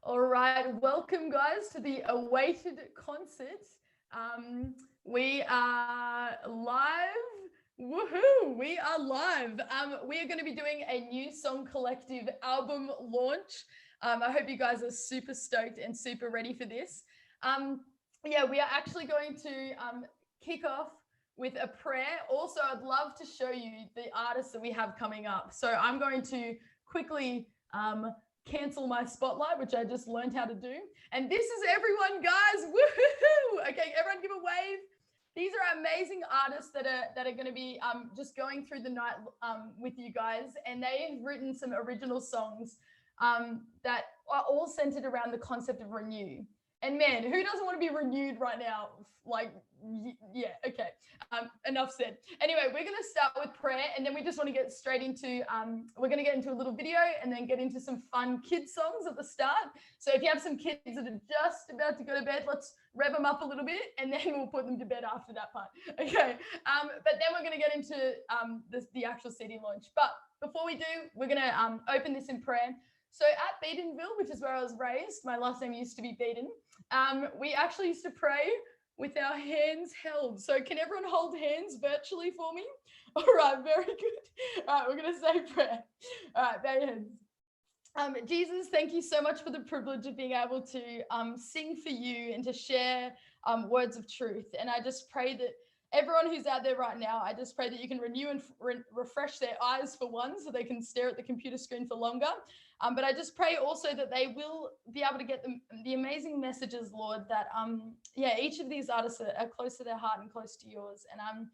All right, welcome guys to the awaited concert. We are live. Woohoo! We are live. We are going to be doing a New Song Collective album launch. I hope you guys are super stoked and super ready for this. We are actually going to kick off with a prayer. Also, I'd love to show you the artists that we have coming up. So I'm going to quickly cancel my spotlight, which I just learned how to do. And this is everyone, guys. Woohoo! Okay, everyone give a wave. These are amazing artists that are going to be just going through the night with you guys. And they've written some original songs that are all centered around the concept of renew. And man, who doesn't want to be renewed right now? Like, yeah, okay. Enough said. Anyway, we're going to start with prayer, and then we just want to get straight into, we're going to get into a little video and then get into some fun kids songs at the start. So if you have some kids that are just about to go to bed, let's rev them up a little bit, and then we'll put them to bed after that part. Okay. But then we're going to get into the actual CD launch. But before we do, we're going to open this in prayer. So at Beatonville, which is where I was raised, my last name used to be Beaton, we actually used to pray with our hands held. So can everyone hold hands virtually for me? All right, very good. All right, we're going to say prayer. All right, bow your heads. Jesus, thank you so much for the privilege of being able to sing for you and to share words of truth. And I just pray that everyone who's out there right now, I just pray that you can renew and refresh their eyes for one, so they can stare at the computer screen for longer. But I just pray also that they will be able to get the amazing messages, Lord, that each of these artists are close to their heart and close to yours. And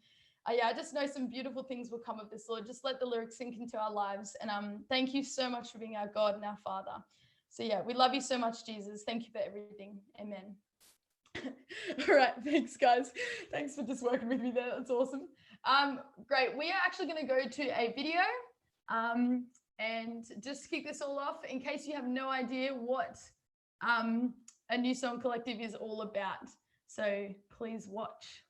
I just know some beautiful things will come of this, Lord. Just let the lyrics sink into our lives. And thank you so much for being our God and our Father. So yeah, we love you so much, Jesus. Thank you for everything. Amen. All right, thanks guys. Thanks for just working with me there. That's awesome. Great. We are actually going to go to a video and just to kick this all off, in case you have no idea what a New Song Collective is all about. So please watch.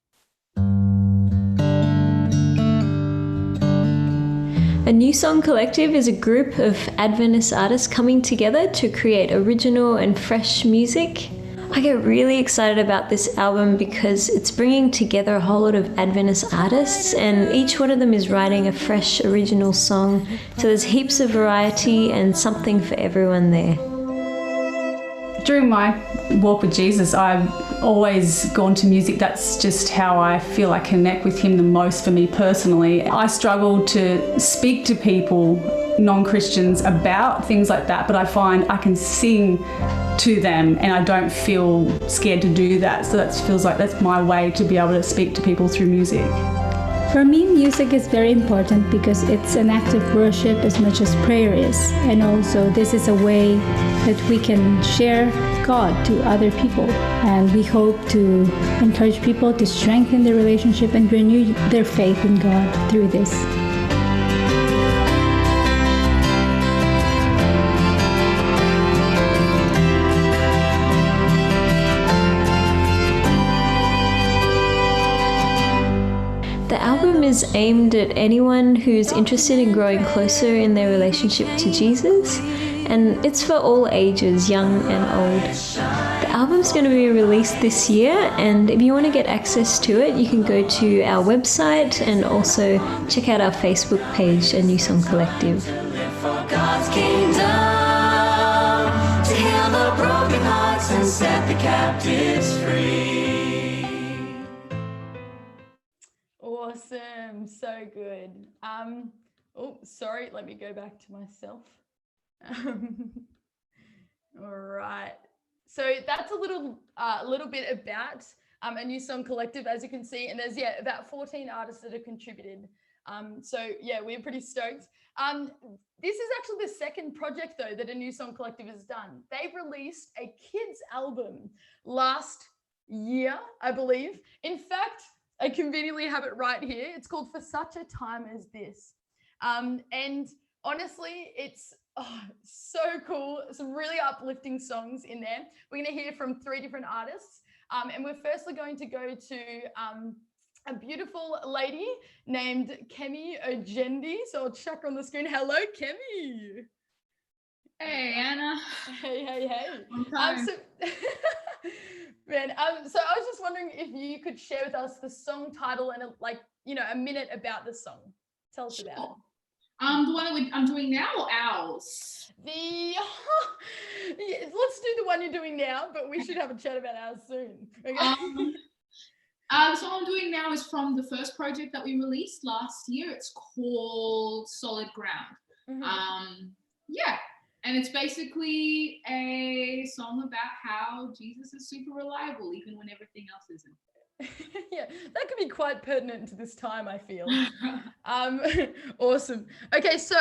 A New Song Collective is a group of Adventist artists coming together to create original and fresh music. I get really excited about this album because it's bringing together a whole lot of Adventist artists, and each one of them is writing a fresh original song. So there's heaps of variety and something for everyone there. During my walk with Jesus, I've always gone to music. That's just how I feel I connect with him the most for me personally. I struggle to speak to people, non-Christians, about things like that, but I find I can sing to them and I don't feel scared to do that. So that feels like that's my way to be able to speak to people through music. For me, music is very important because it's an act of worship as much as prayer is. And also this is a way that we can share God to other people. And we hope to encourage people to strengthen their relationship and renew their faith in God through this. The album is aimed at anyone who's interested in growing closer in their relationship to Jesus, and it's for all ages, young and old. The album's going to be released this year, and if you want to get access to it, you can go to our website and also check out our Facebook page, A New Song Collective. For God's kingdom, to heal the broken hearts and set the captives free. Awesome, so good. Oh, sorry, let me go back to myself. All right, so that's a little bit about a New Song Collective, as you can see, and there's about 14 artists that have contributed. So yeah, we're pretty stoked. This is actually the second project though that a New Song Collective has done. They've released a kids album last year, I believe. In fact, I conveniently have it right here. It's called For Such a Time as This. And honestly, it's so cool. Some really uplifting songs in there. We're going to hear from 3 different artists. And we're firstly going to go to a beautiful lady named Kemi Ojendi. So I'll chuck her on the screen. Hello, Kemi. Hey, Anna. Hey. Long time. Man, so I was just wondering if you could share with us the song title and a minute about the song. Tell us about it. The one that I'm doing now or ours? Let's do the one you're doing now, but we should have a chat about ours soon. Okay? The song I'm doing now is from the first project that we released last year. It's called Solid Ground. Yeah, and it's basically a song about how Jesus is super reliable, even when everything else isn't. Yeah, that could be quite pertinent to this time, I feel. Awesome. Okay, so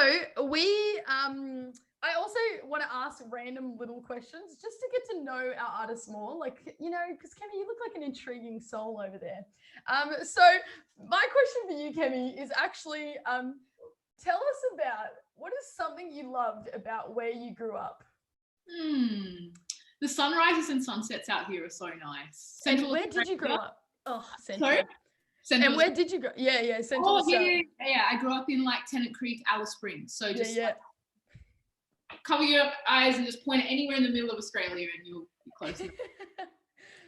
I also want to ask random little questions just to get to know our artists more, because Kemi, you look like an intriguing soul over there. So my question for you, Kemi, is actually tell us about what is something you loved about where you grew up. The sunrises and sunsets out here are so nice. And where did you grow up? Oh, Central. Sorry? Central. And where did you go? Yeah, Central. Oh, yeah. I grew up in Tennant Creek, Alice Springs. So just cover your eyes and just point anywhere in the middle of Australia and you'll be close enough.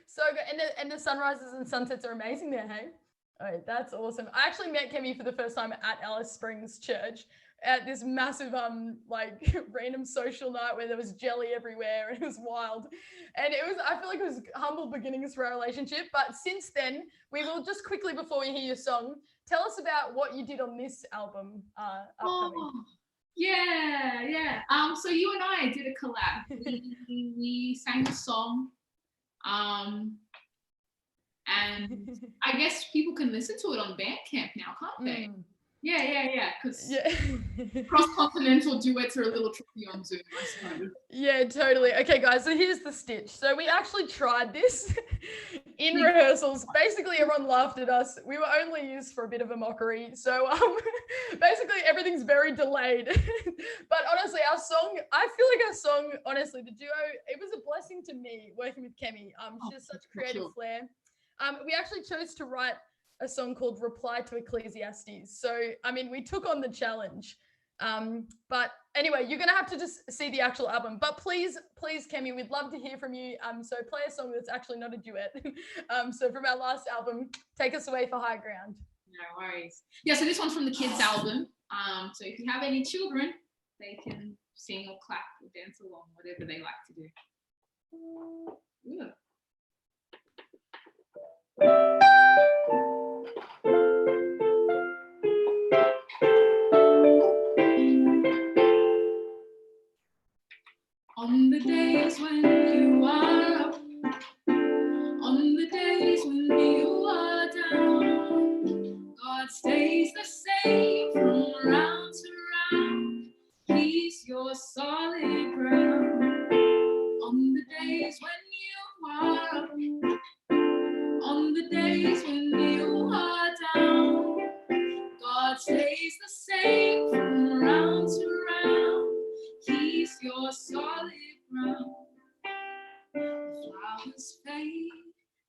So good. And the sunrises and sunsets are amazing there, hey? Oh, that's awesome. I actually met Kemi for the first time at Alice Springs Church at this massive random social night where there was jelly everywhere and it was wild. And I feel like it was humble beginnings for our relationship. But since then, we will just quickly, before we hear your song, tell us about what you did on this album upcoming. Yeah. So you and I did a collab. We sang a song. And I guess people can listen to it on Bandcamp now, can't they? Yeah. Because cross-continental duets are a little tricky on Zoom, I suppose. Yeah, totally. Okay, guys, so here's the stitch. So we actually tried this in rehearsals. Basically, everyone laughed at us. We were only used for a bit of a mockery. So basically, everything's very delayed. But honestly, I feel like our song, honestly, the duo, it was a blessing to me working with Kemi. She has such creative flair. We actually chose to write a song called Reply to Ecclesiastes. So, we took on the challenge. But anyway, you're going to have to just see the actual album. But please, Kemi, we'd love to hear from you. So play a song that's actually not a duet. So from our last album, take us away for High Ground. No worries. Yeah, so this one's from the kids' album. So if you have any children, they can sing or clap or dance along, whatever they like to do. Yeah. On the days when you are up, on the days when you are down, God stays the same from round to round. He's your solid ground. On the days when you are up, on the days when you are down, God stays the same from round to round. He's your solid ground. Flowers fade,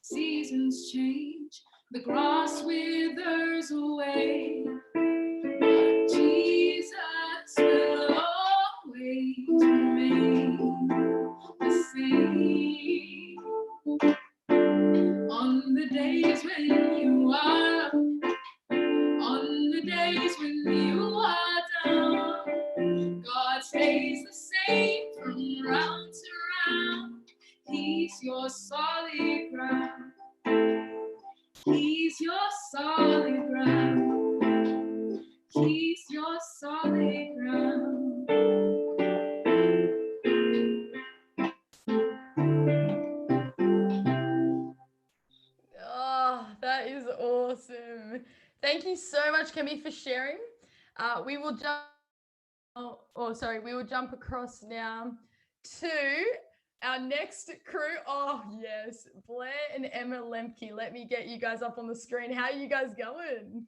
seasons change, the grass withers away, but Jesus will always remain the same. On the days when you are up, on the days when you are down, God stays the same from round to round. He's your solid ground. He's your solid ground. He's your solid ground. Oh, that is awesome. Thank you so much, Kemi, for sharing. We will jump across now to our next crew. Oh, yes, Blair and Emma Lemke. Let me get you guys up on the screen. How are you guys going?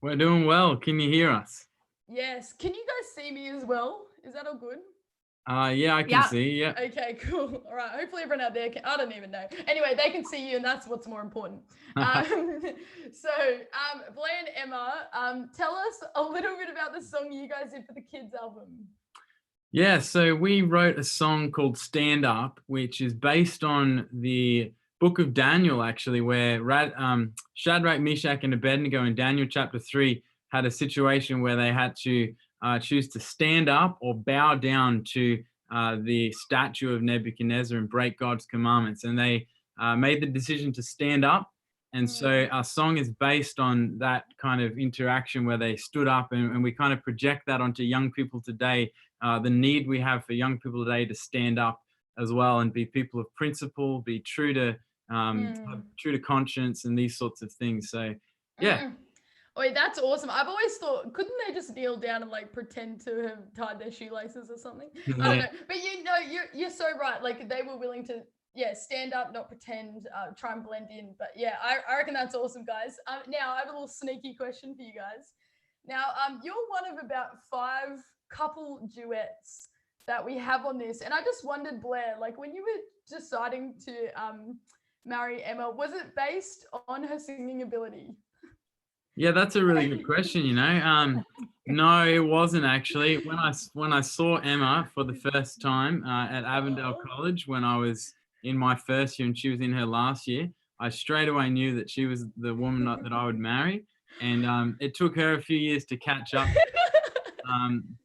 We're doing well. Can you hear us? Yes. Can you guys see me as well? Is that all good? Yeah, I can see. Yeah. Okay, cool. All right. Hopefully everyone out there I don't even know. Anyway, they can see you, and that's what's more important. So, Blair and Emma, tell us a little bit about the song you guys did for the kids' album. Yeah, so we wrote a song called Stand Up, which is based on the book of Daniel, actually, where Shadrach, Meshach, and Abednego in Daniel chapter 3 had a situation where they had to choose to stand up or bow down to the statue of Nebuchadnezzar and break God's commandments. And they made the decision to stand up. And so our song is based on that kind of interaction where they stood up, and we kind of project that onto young people today. The need we have for young people today to stand up as well and be people of principle, be true to conscience and these sorts of things. So, yeah. Wait, that's awesome. I've always thought, couldn't they just kneel down and like pretend to have tied their shoelaces or something? I don't know. But you're so right. Like they were willing to, stand up, not pretend, try and blend in. But yeah, I reckon that's awesome, guys. Now I have a little sneaky question for you guys. Now, you're one of about 5 couple duets that we have on this, and I just wondered, Blair, like when you were deciding to marry Emma, was it based on her singing ability? Yeah, that's a really good question, No, it wasn't actually. When I saw Emma for the first time at Avondale College when I was in my first year and she was in her last year, I straight away knew that she was the woman that I would marry. And it took her a few years to catch up.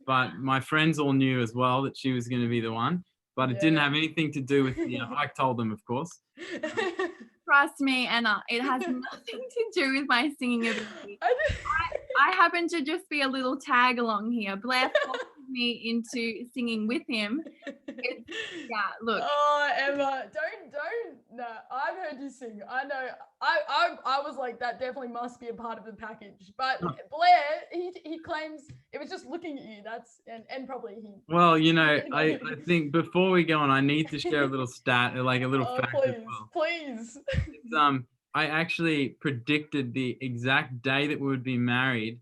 But my friends all knew as well that she was going to be the one. But it didn't have anything to do with, I told them, of course. Trust me, Anna, it has nothing to do with my singing ability. I happen to just be a little tag along here. Blair forced me into singing with him. Look. Oh, Emma, don't. No, I've heard you sing. I know. I was like, that definitely must be a part of the package. But Blair, he claims it was just looking at you. That's and probably he. Well, I think before we go on, I need to share a little stat, like a little fact as well. Please. It's, I actually predicted the exact day that we would be married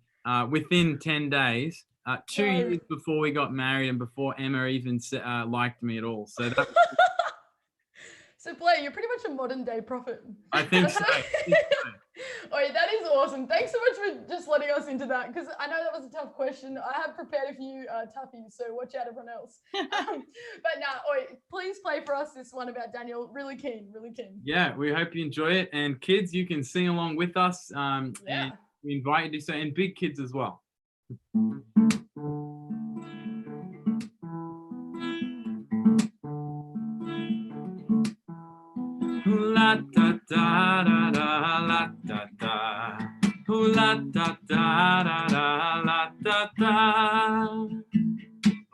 within 10 days, 2 years before we got married and before Emma even liked me at all. So that. So Blair, you're pretty much a modern day prophet. I think so. Oh, that is awesome. Thanks so much for just letting us into that, because I know that was a tough question. I have prepared a few toughies, so watch out, everyone else. But please play for us this one about Daniel. Really keen. Yeah, we hope you enjoy it. And kids, you can sing along with us. And we invite you to do so, and big kids as well. La da da da da la da da. La da da da da la da da.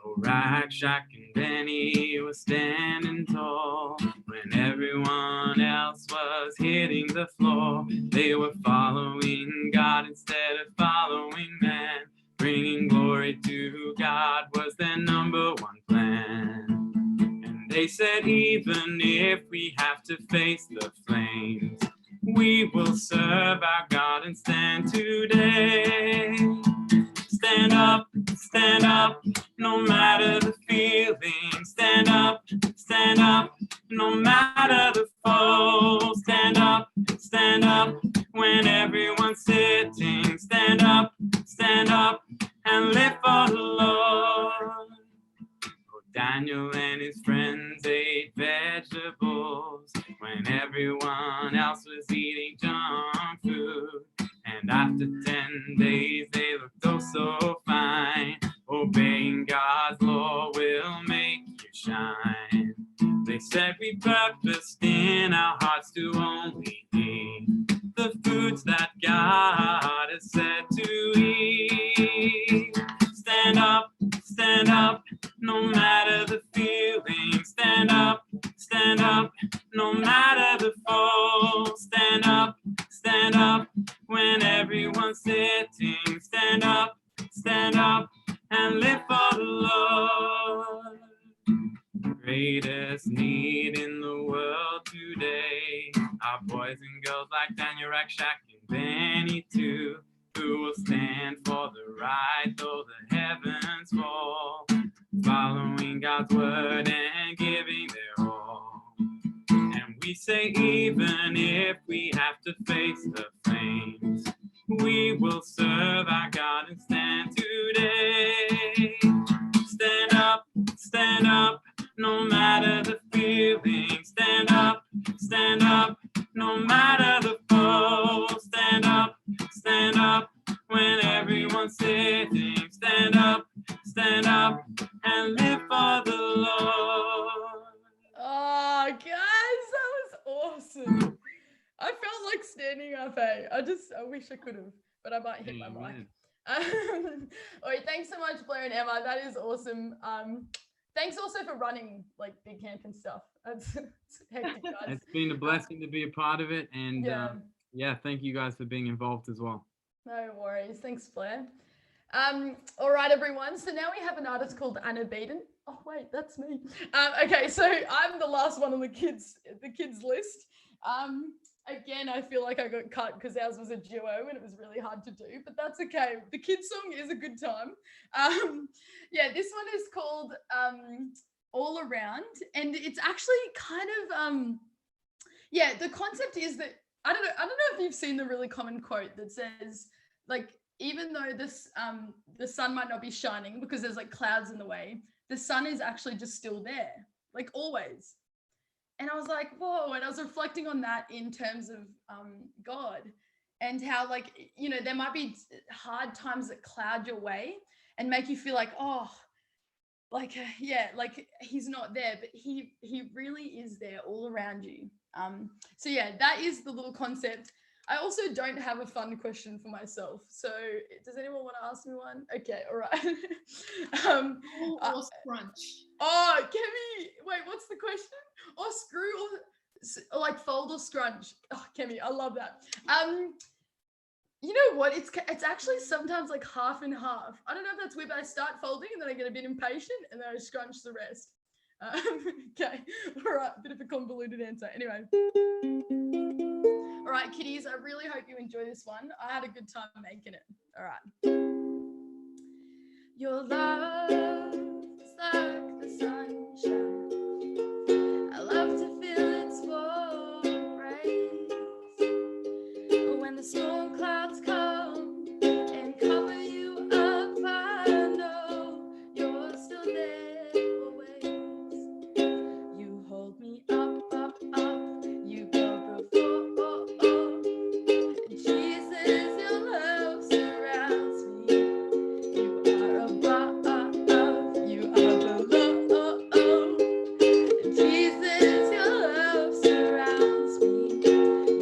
Oh, Rack, Shack, and Benny was standing tall when everyone else was hitting the floor. They were following God instead of following man. Bringing glory to God was their number one plan. They said, even if we have to face the flames, we will serve our God and stand today. Stand up, no matter the feeling. Stand up, no matter the foe. Stand up, when everyone's sitting. Stand up, and live for the Lord. Daniel and his friends ate vegetables when everyone else was eating junk food. And after 10 days, they looked oh so fine. Obeying God's law will make you shine. They said we purposed in our hearts to only eat the foods that God has said to eat. Stand up, no matter the feeling. Stand up, no matter the foe. Stand up, when everyone's sitting. Stand up, and live for the Lord. Greatest need in the world today are boys and girls like Daniel, Rack, Shack, and Benny too, who will stand for the right though the heavens fall, following God's word and giving their all. And we say, even if we have to face the flames, we will serve our God and stand today. Stand stand up and live for the Lord. Oh, guys, that was awesome. I felt like standing up, eh? I wish I could have, but I might hit my mic. All right, thanks so much, Blair and Emma. That is awesome. Thanks also for running like big camp and stuff. It's hectic, guys. It's been a blessing to be a part of it, and yeah, thank you guys for being involved as well. No worries. Thanks, Blair. All right, everyone. So now we have an artist called Anna Beeden. Oh wait, that's me. Okay, so I'm the last one on the kids list. Again, I feel like I got cut because ours was a duo and it was really hard to do, but that's okay. The kids song is a good time. Yeah, this one is called All Around, and it's actually kind of yeah, the concept is that I don't know if you've seen the really common quote that says, like, even though this the sun might not be shining because there's like clouds in the way, the sun is actually just still there, like always. And I was like, whoa, and I was reflecting on that in terms of God and how, like, you know, there might be hard times that cloud your way and make you feel like, oh, like, yeah, like he's not there, but he really is there all around you. So yeah, that is the little concept. I also don't have a fun question for myself. So does anyone want to ask me one? Okay, all right. Or scrunch. Oh, Kemi, wait, what's the question? Or screw or like fold or scrunch. Oh, Kemi, I love that. You know what? It's actually sometimes like half and half. I don't know if that's weird, but I start folding and then I get a bit impatient and then I scrunch the rest. Okay, all right, bit of a convoluted answer. Anyway. All right, kiddies, I really hope you enjoy this one. I had a good time making it. All right. Your love is like the sunshine. I love to feel its warm rays. When the storm clouds come and cover you up, I know you're still there always. You hold me up, up, up. You go before. Jesus, your love surrounds me. You are above, you are below. Jesus, your love surrounds me.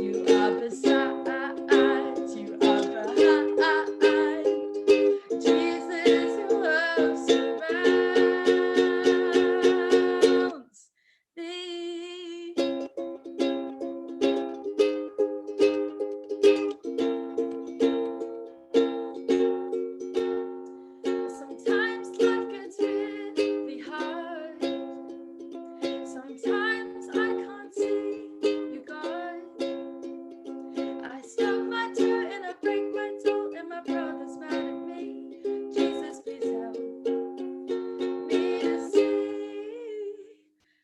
You are beside, you are behind. Jesus, your love surrounds me. Sometimes life gets really hard. Sometimes I can't see you, God. I stub my toe and I break my toe and my brother's mad at me. Jesus, please help me to see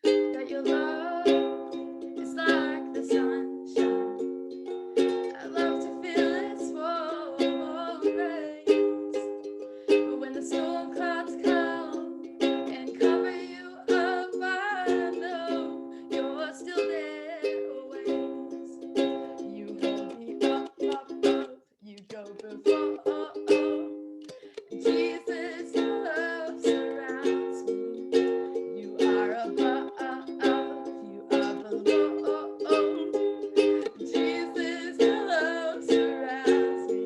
that your love is like the sunshine. I love to feel its warm rays. But when the storm clouds come and cover you up, I know you're still there always. You hold me up, up, up. You go before. Jesus, your love surrounds me. You are above, you are below. Jesus, your love surrounds me.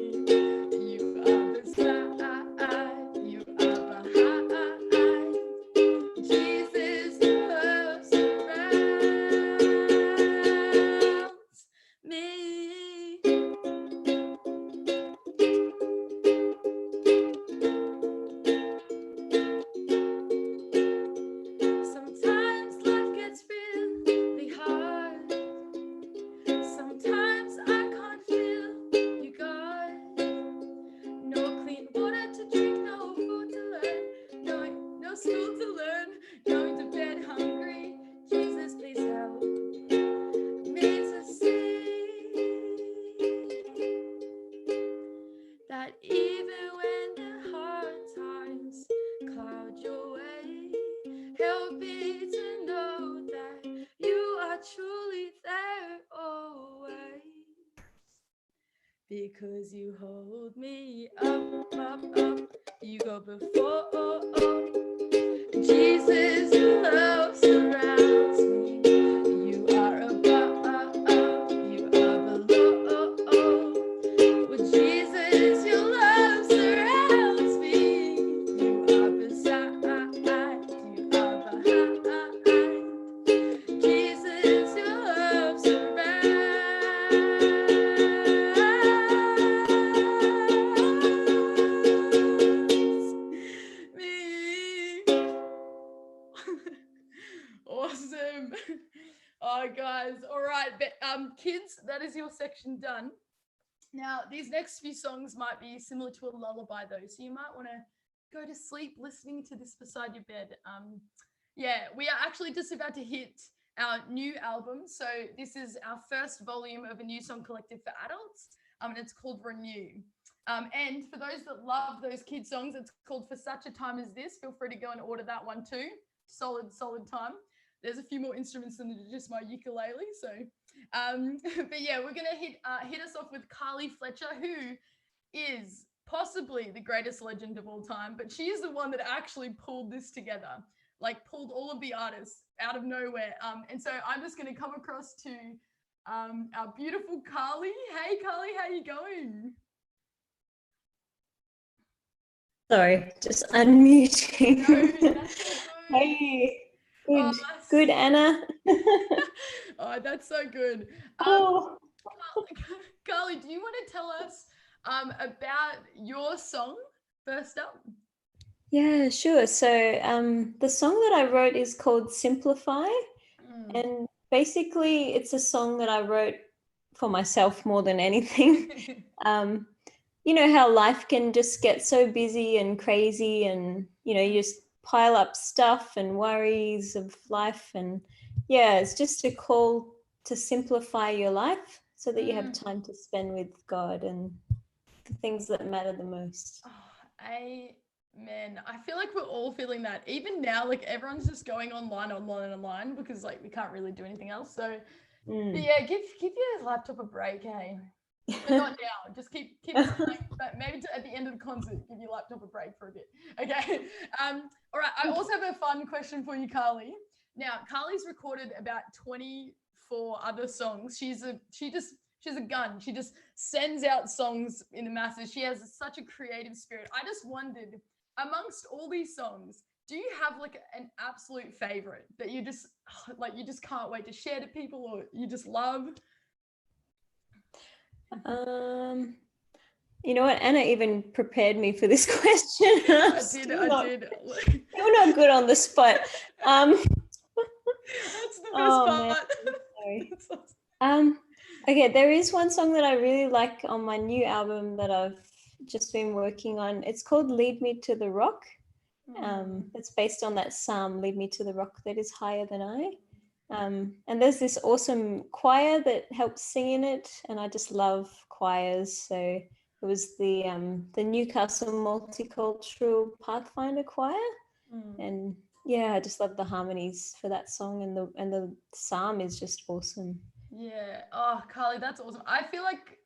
You are beside, you are behind. Jesus, your love surrounds me. Sometimes life gets really hard. Sometimes I can't feel you, God. No clean water to drink, no food to learn, no school to learn, going to bed hungry. Jesus, please help me to see that even when the hard times cloud your way, help me to know that you are truly there always. Because you hold me up, up, up. You go before. Jesus, your love surrounds me. You are above, you are below. Well, Jesus, your love surrounds me. You are beside, you are behind. Jesus, your love surrounds me. Awesome. Oh, guys. All right. But, kids, that is your section done. Now, these next few songs might be similar to a lullaby, though. So you might want to go to sleep listening to this beside your bed. Yeah, we are actually just about to hit our new album. So this is our first volume of a new song collective for adults. And it's called Renew. And for those that love those kid songs, it's called For Such a Time as This. Feel free to go and order that one too. Solid time. There's a few more instruments than just my ukulele. So, but yeah, we're gonna hit us off with Carly Fletcher, who is possibly the greatest legend of all time, but she is the one that actually pulled this together, like pulled all of the artists out of nowhere. And so I'm just gonna come across to our beautiful Carly. Hey Carly, how you going? Sorry, just unmuting. No, that's so good. Hey, good, Anna. Oh, that's so good. Oh. Carly, do you want to tell us about your song first up? Yeah, sure. So the song that I wrote is called Simplify. And basically it's a song that I wrote for myself more than anything. You know how life can just get so busy and crazy, and you just pile up stuff and worries of life, and yeah, it's just a call to simplify your life so that you have time to spend with God and the things that matter the most. Amen. I feel like we're all feeling that. Even now, like everyone's just going online because like we can't really do anything else. So but yeah, give your laptop a break, hey. But not now. Just keep like, but maybe at the end of the concert, give your laptop a break for a bit. Okay. All right. I also have a fun question for you, Carly. Now, Carly's recorded about 24 other songs. She's a gun. She just sends out songs in the masses. She has such a creative spirit. I just wondered, amongst all these songs, do you have like an absolute favorite that you just can't wait to share to people, or you just love? You know what? Anna even prepared me for this question. I did. You're not good on the spot. That's the best part. Sorry. Okay, there is one song that I really like on my new album that I've just been working on. It's called Lead Me to the Rock. It's based on that psalm, Lead Me to the Rock that is higher than I. And there's this awesome choir that helps sing in it, and I just love choirs. So it was the Newcastle Multicultural Pathfinder Choir, and yeah, I just love the harmonies for that song, and the psalm is just awesome. Yeah. Oh, Carly, that's awesome. I feel like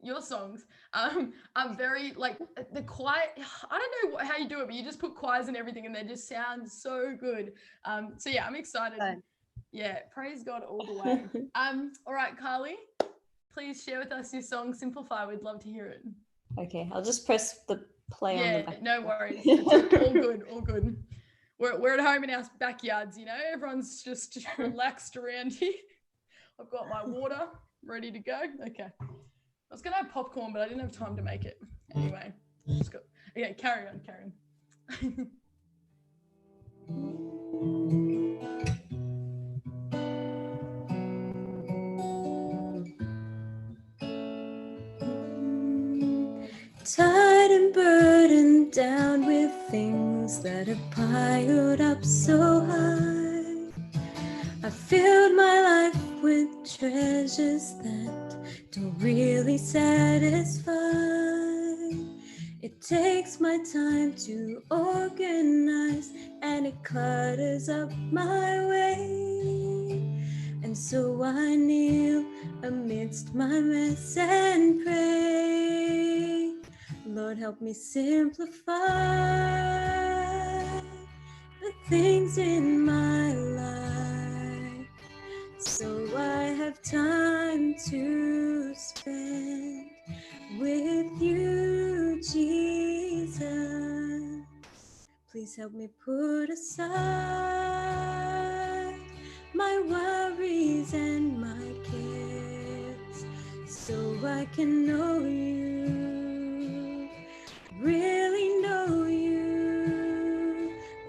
your songs, are very like the choir. I don't know how you do it, but you just put choirs and everything, and they just sound so good. So yeah, I'm excited. Fun. Yeah, praise God all the way. All right, Carly, please share with us your song Simplify. We'd love to hear it. Okay, I'll just press the play on the back. Yeah, no worries. It's all good. We're at home in our backyards, everyone's just relaxed around here. I've got my water ready to go. Okay. I was going to have popcorn, but I didn't have time to make it. Anyway, okay, carry on. Tired and burdened down with things that have piled up so high. I filled my life with treasures that don't really satisfy. It takes my time to organize, and it clutters up my way. And so I kneel amidst my mess and pray, Lord, help me simplify. things in my life, so I have time to spend with you, Jesus. Please help me put aside my worries and my cares, so I can know you, really know you.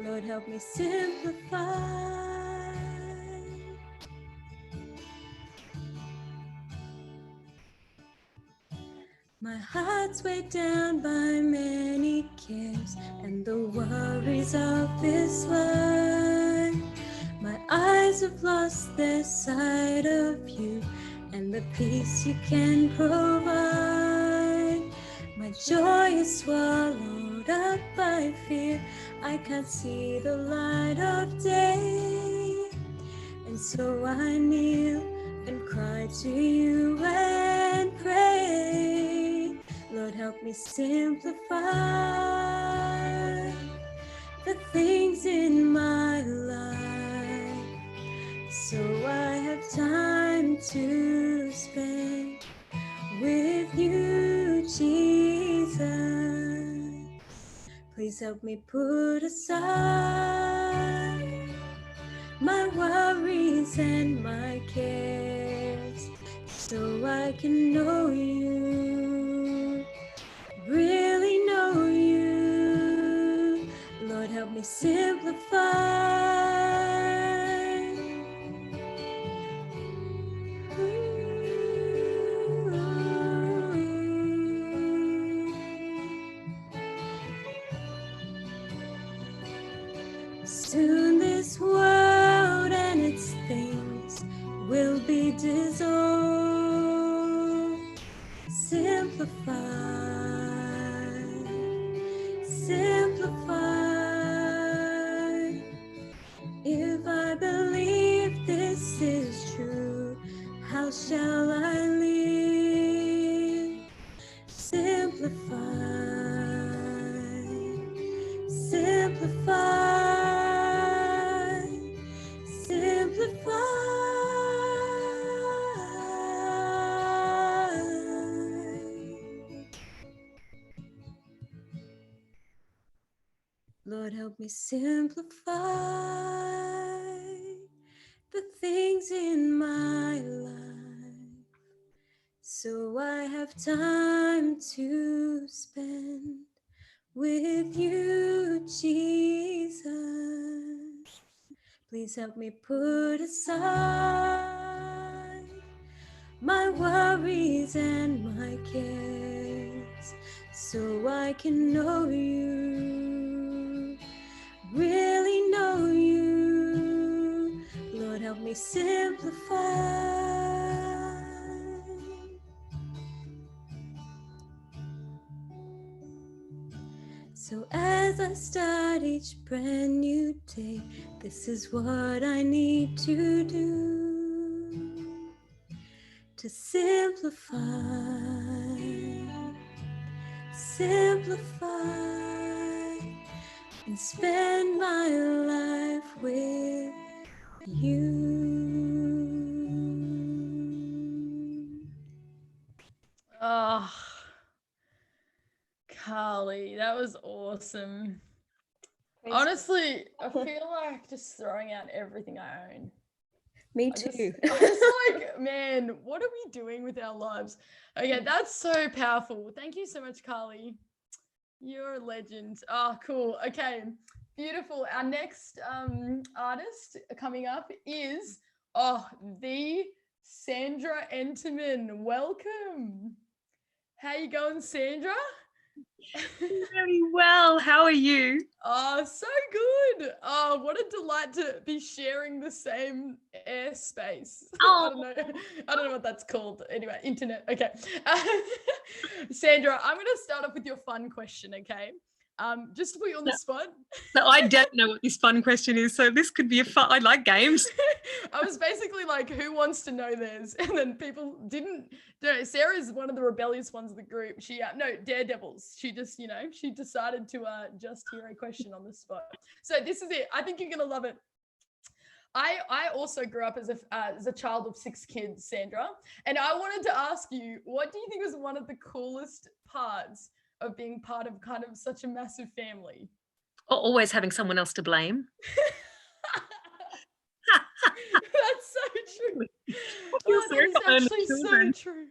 Lord, help me simplify. My heart's weighed down by many cares and the worries of this life. My eyes have lost their sight of you and the peace you can provide. My joy is swallowed up by fear. I can't see the light of day. And so I kneel and cry to you and pray. Lord, help me simplify the things in my life, so I have time to spend with you, Jesus. Please help me put aside my worries and my cares, so I can know you, really know you. Lord, help me simplify. Soon this world and its things will be dissolved. Simplify, simplify. If I believe this is true, how shall I live? Simplify, simplify. Lord, help me simplify the things in my life, so I have time to spend with you, Jesus. Please help me put aside my worries and my cares, so I can know you, really know you. Lord, help me simplify. So as I start each brand new day, this is what I need to do, to simplify, simplify, and spend my life with you. Oh, Carly, that was awesome. Honestly, I feel like just throwing out everything I own. Me too. I just like, man, what are we doing with our lives? Okay, that's so powerful. Thank you so much, Carly. You're a legend. Oh, cool. Okay, beautiful. Our next artist coming up is the Sandra Enterman. Welcome. How you going, Sandra? Very well. How are you? Oh, so good. Oh, what a delight to be sharing the same airspace. Oh. I don't know what that's called. Anyway, internet. Okay. Sandra, I'm going to start off with your fun question, okay? Just to put you on the spot. No, I don't know what this fun question is, so this could be a fun. I like games. I was basically like, who wants to know theirs? And then people didn't. Sarah's one of the rebellious ones of the group. She no, daredevils. She just, she decided to just hear a question on the spot. So this is it. I think you're gonna love it. I also grew up as a child of 6 kids, Sandra, and I wanted to ask you, what do you think was one of the coolest parts of being part of kind of such a massive family? Always having someone else to blame. That's so true. That is actually so true.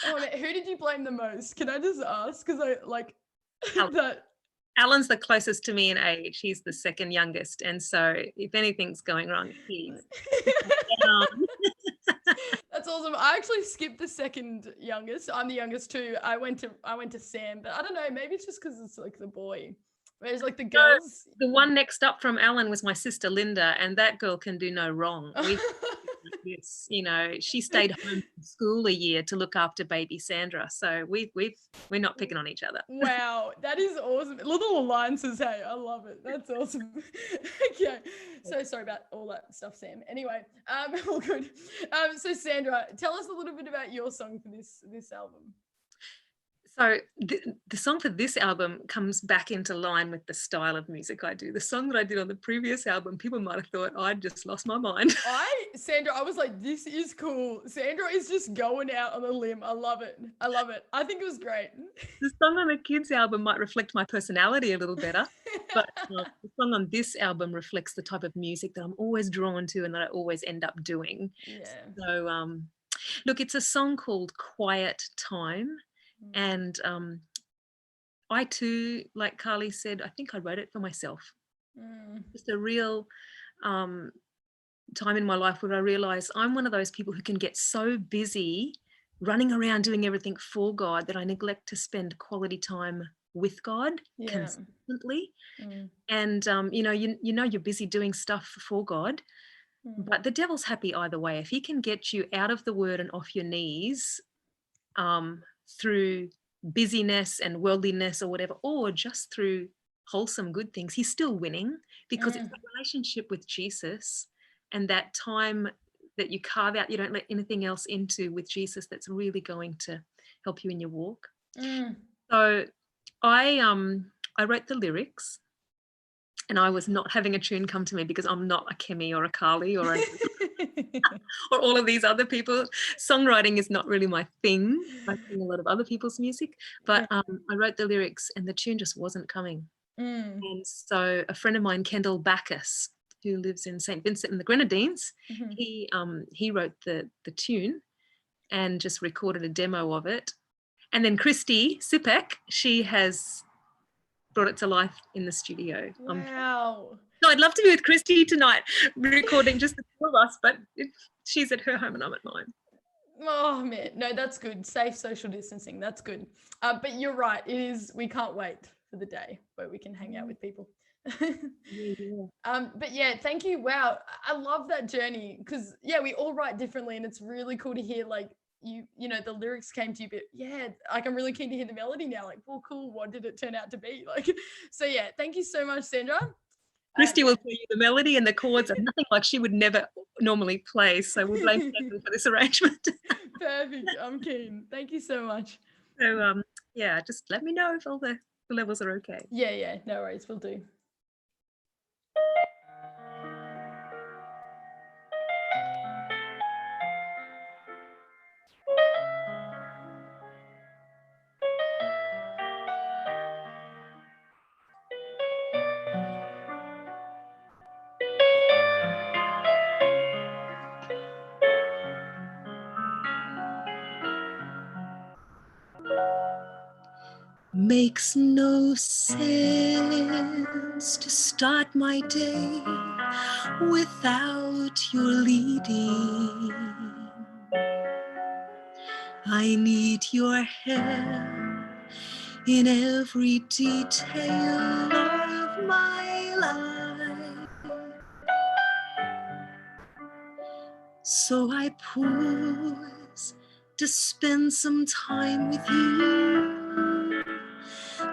Oh, man, who did you blame the most? Can I just ask? Because I like that. Alan's the closest to me in age. He's the second youngest. And so if anything's going wrong, he's down. That's awesome. I actually skipped the second youngest. I'm the youngest too. I went to Sam, but I don't know, maybe it's just because it's like the boy. Whereas like the girls. The one next up from Alan was my sister Linda, and that girl can do no wrong. She stayed home from school a year to look after baby Sandra. So we're not picking on each other. Wow, that is awesome. Little alliances, hey, I love it. That's awesome. Okay, so sorry about all that stuff, Sam. Anyway, all good. So Sandra, tell us a little bit about your song for this album. So the song for this album comes back into line with the style of music I do. The song that I did on the previous album, people might have thought I'd just lost my mind. Sandra, I was like, this is cool. Sandra is just going out on a limb. I love it. I think it was great. The song on the kids album might reflect my personality a little better, but the song on this album reflects the type of music that I'm always drawn to and that I always end up doing. Yeah. So look, it's a song called Quiet Time. And I too, like Carly said, I think I wrote it for myself. Just a real time in my life where I realized I'm one of those people who can get so busy running around doing everything for God that I neglect to spend quality time with God consistently. And you're busy doing stuff for God, but the devil's happy either way. If he can get you out of the word and off your knees through busyness and worldliness or whatever, or just through wholesome good things, he's still winning, because it's a relationship with Jesus and that time that you carve out, you don't let anything else into with Jesus, that's really going to help you in your walk. So I wrote the lyrics, and I was not having a tune come to me because I'm not a Kemi or a Carly or or all of these other people. Songwriting is not really my thing. I sing a lot of other people's music, but I wrote the lyrics and the tune just wasn't coming. And so a friend of mine, Kendall Bacchus, who lives in St. Vincent and the Grenadines, he wrote the tune and just recorded a demo of it. And then Christy Sipek, she has brought it to life in the studio. Wow. So I'd love to be with Christy tonight, recording just the two of us, but she's at her home and I'm at mine. Oh man, no, that's good. Safe social distancing, that's good. But you're right, we can't wait for the day where we can hang out with people. But yeah, thank you. Wow, I love that journey, because we all write differently, and it's really cool to hear like the lyrics came to you, but like I'm really keen to hear the melody now. Like, well, cool, what did it turn out to be? Like, so thank you so much, Sandra. Christy will play you the melody, and the chords are nothing like she would never normally play, so we'll blame Sandra for this arrangement. Perfect, I'm keen. Thank you so much. So just let me know if all the levels are okay. Yeah, no worries, we'll do. Makes no sense to start my day without your leading. I need your help in every detail of my life. So I pause to spend some time with you.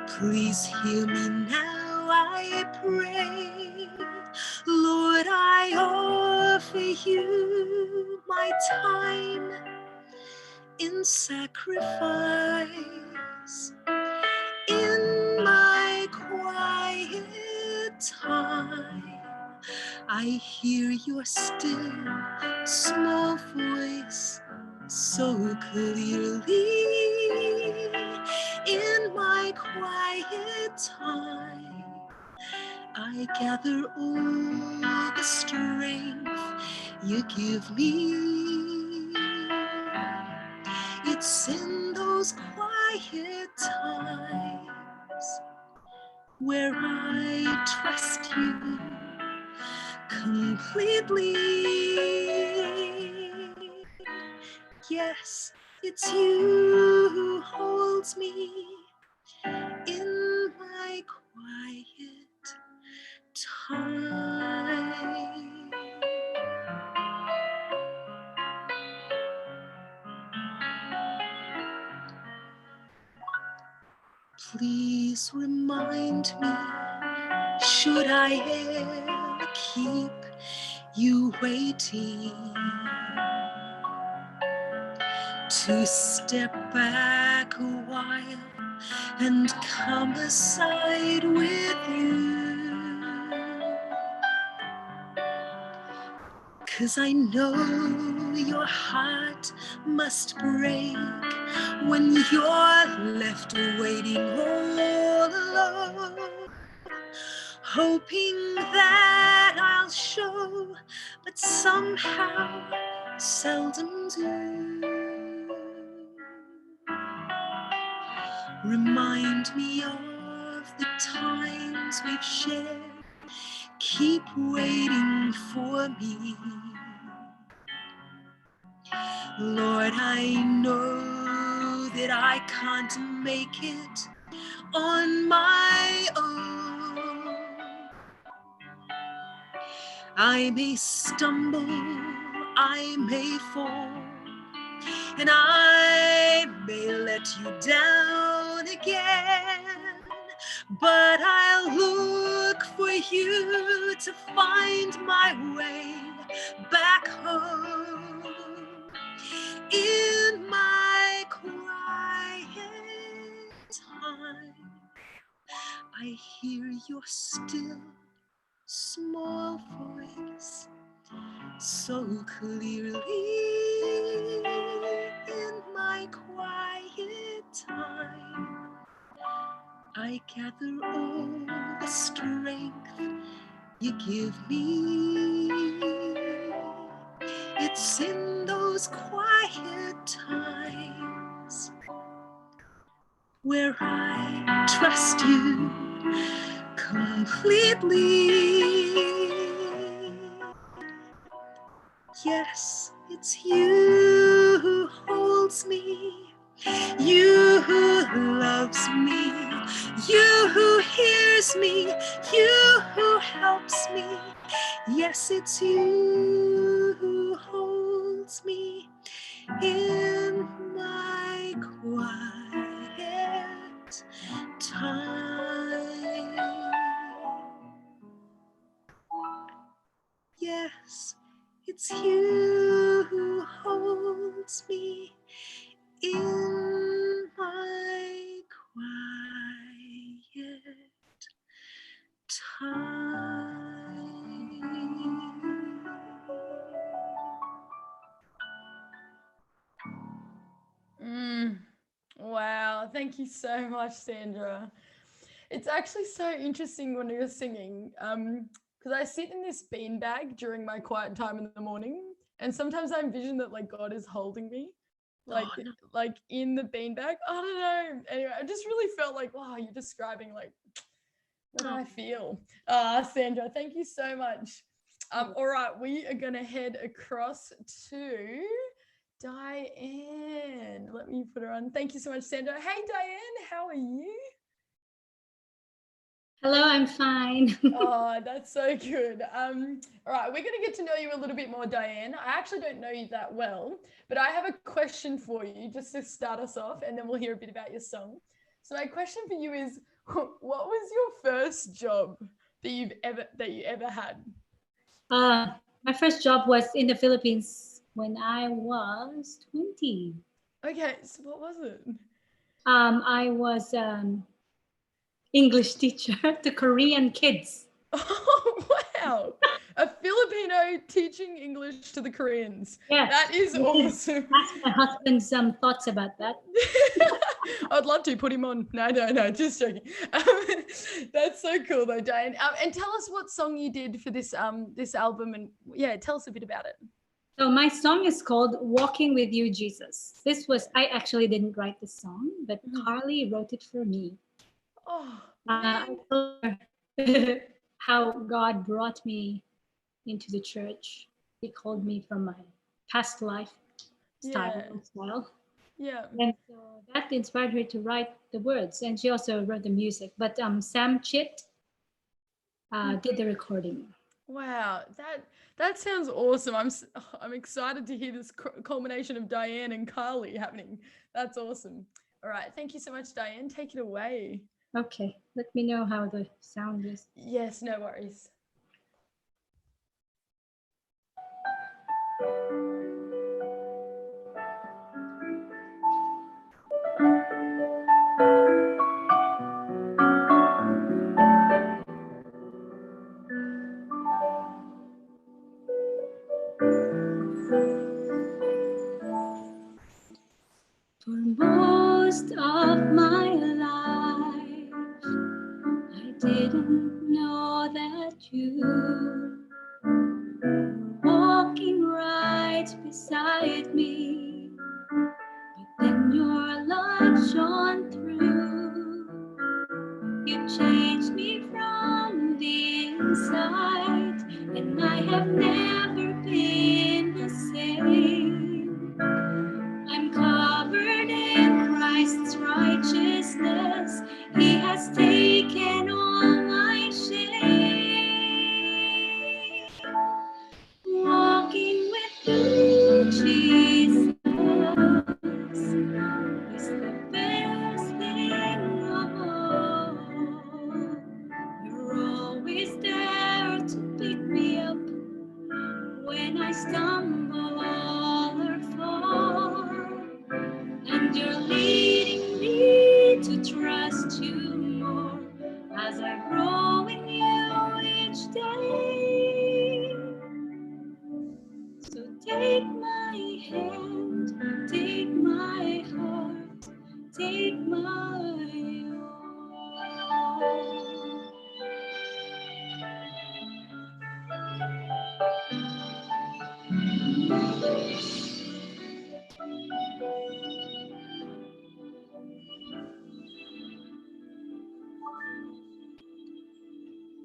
Please hear me now, I pray. Lord, I offer you my time in sacrifice. In my quiet time, I hear your still small voice so clearly. In my quiet time, I gather all the strength you give me. It's in those quiet times where I trust you completely. Yes, it's you who holds me in my quiet time. Please remind me, should I ever keep you waiting, to step back a while and come aside with you. 'Cause I know your heart must break when you're left waiting all alone, hoping that I'll show, but somehow seldom do. Remind me of the times we've shared. Keep waiting for me. Lord, I know that I can't make it on my own. I may stumble, I may fall, and I may let you down again, but I'll look for you to find my way back home. In my quiet time, I hear your still small voice so clearly. In my quiet time, I gather all the strength you give me. It's in those quiet times where I trust you completely. Yes, it's you who holds me, you who loves me, you who hears me, you who helps me. Yes, it's you who holds me in my quiet time. Yes, it's you who holds me in my quiet time. Wow, thank you so much, Sandra. It's actually so interesting when you're singing, because I sit in this beanbag during my quiet time in the morning, and sometimes I envision that like God is holding me, like like in the beanbag. I don't know. Anyway, I just really felt like, wow, you're describing like what I feel. Sandra, thank you so much. All right, we are gonna head across to Diane. Let me put her on. Thank you so much, Sandra. Hey, Diane, how are you? Hello, I'm fine. Oh, that's so good. All right, we're going to get to know you a little bit more, Diane. I actually don't know you that well, but I have a question for you just to start us off, and then we'll hear a bit about your song. So my question for you is, what was your first job that you ever had? My first job was in the Philippines when I was 20. Okay, so what was it? I was English teacher to Korean kids. Oh, wow. A Filipino teaching English to the Koreans. Yes. That is awesome. Ask my husband some thoughts about that. I'd love to put him on. No, just joking. That's so cool though, Diane. And tell us what song you did for this album, and yeah, tell us a bit about it. So my song is called Walking with You, Jesus. I actually didn't write the song, but Carly wrote it for me. Oh, I told her how God brought me into the church. He called me from my past life style. Yeah. And so that inspired her to write the words, and she also wrote the music. But Sam Chit did the recording. Wow, that sounds awesome. I'm excited to hear this culmination of Diane and Carly happening. That's awesome. All right, thank you so much, Diane. Take it away. Okay, let me know how the sound is. Yes, no worries. For most of my life, I didn't know that you were walking right beside me. But then your light shone through. You changed me from the inside, and I have never been the same. I'm covered in Christ's righteousness. He has taken all my shame. Walking with you, Jesus, is the best thing of all. You're always there to pick me up when I stumble or fall. And you're leading me to trust you more as I grow in you each day. So take my hand, take my heart, take my all.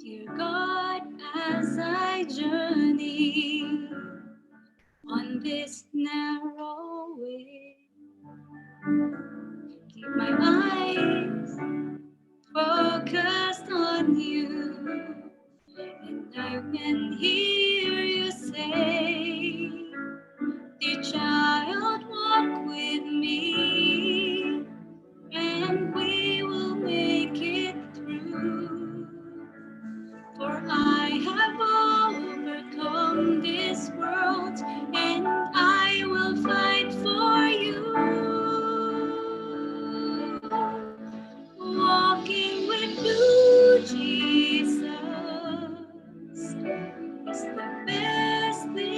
Dear God, as I journey on this narrow way, keep my eyes focused on you, and I can hear you say, dear child, walk with me, and we will make it through. For I have overcome this world, and I will fight for you. Walking with you, Jesus, is the best thing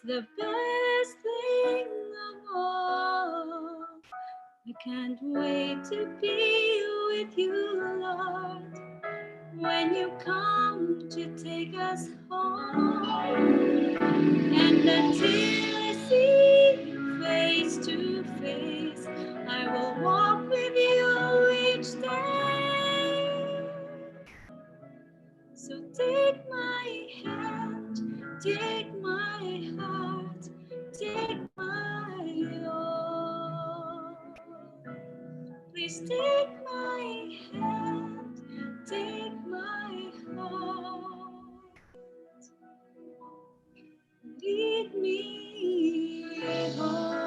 the best thing of all. I can't wait to be with you, Lord, when you come to take us home. And until I see you face to face, I will walk with you each day. So take my hand, take my heart, take my all. Please take my hand, take my heart, lead me home.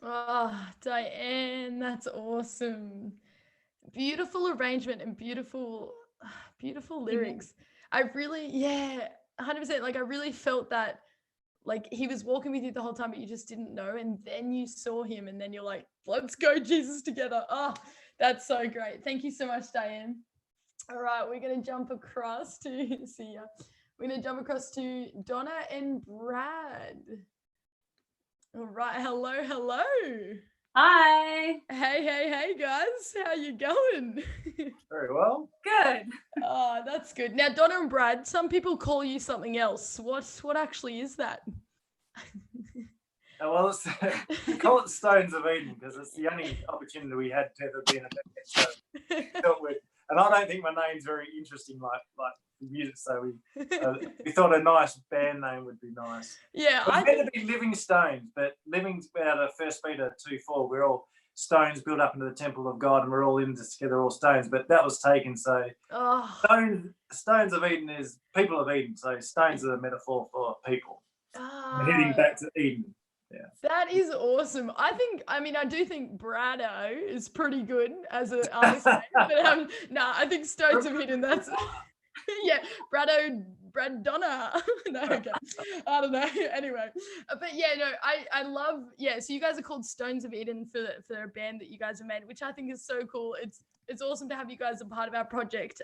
Oh, Diane, that's awesome. Beautiful arrangement and beautiful lyrics. I really, 100%. Like, I really felt that, like, he was walking with you the whole time, but you just didn't know. And then you saw him, and then you're like, let's go, Jesus, together. Oh, that's so great. Thank you so much, Diane. All right, we're going to jump across to, see ya. We're going to jump across to Donna and Brad. All right, hello. Hi. Hey, guys. How you going? Very well. Good. Oh, that's good. Now, Donna and Brad, some people call you something else. What actually is that? Well, we call it Stones of Eden because it's the only opportunity we had to ever be in a band. So, and I don't think my name's very interesting like music, so we thought a nice band name would be nice. Yeah, I meant to be Living Stones, but living's out of 1 Peter 2:4. We're all stones built up into the temple of God, and we're all in this together, all stones. But that was taken, so Stones of Eden is people of Eden. So stones are a metaphor for people heading back to Eden. Yeah. That is awesome. I do think Brado is pretty good as an artist name, but I think Stones of Eden, that's yeah, Brad Donna. No, okay. I don't know. Anyway, but yeah, no, I love, so you guys are called Stones of Eden for a band that you guys have made, which I think is so cool. It's awesome to have you guys a part of our project.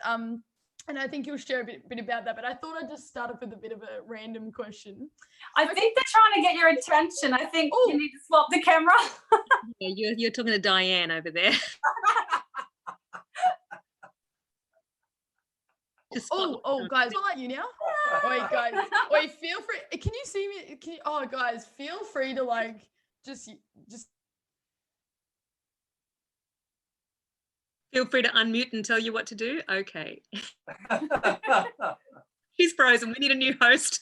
And I think you'll share a bit about that, but I thought I'd just start off with a bit of a random question. I think they're trying to get your attention. I think you need to swap the camera. Yeah, you're talking to Diane over there. Guys, I'll let you now. Wait, guys. Wait, feel free. Can you see me? Guys, feel free to just. Feel free to unmute and tell you what to do. Okay. She's frozen. We need a new host.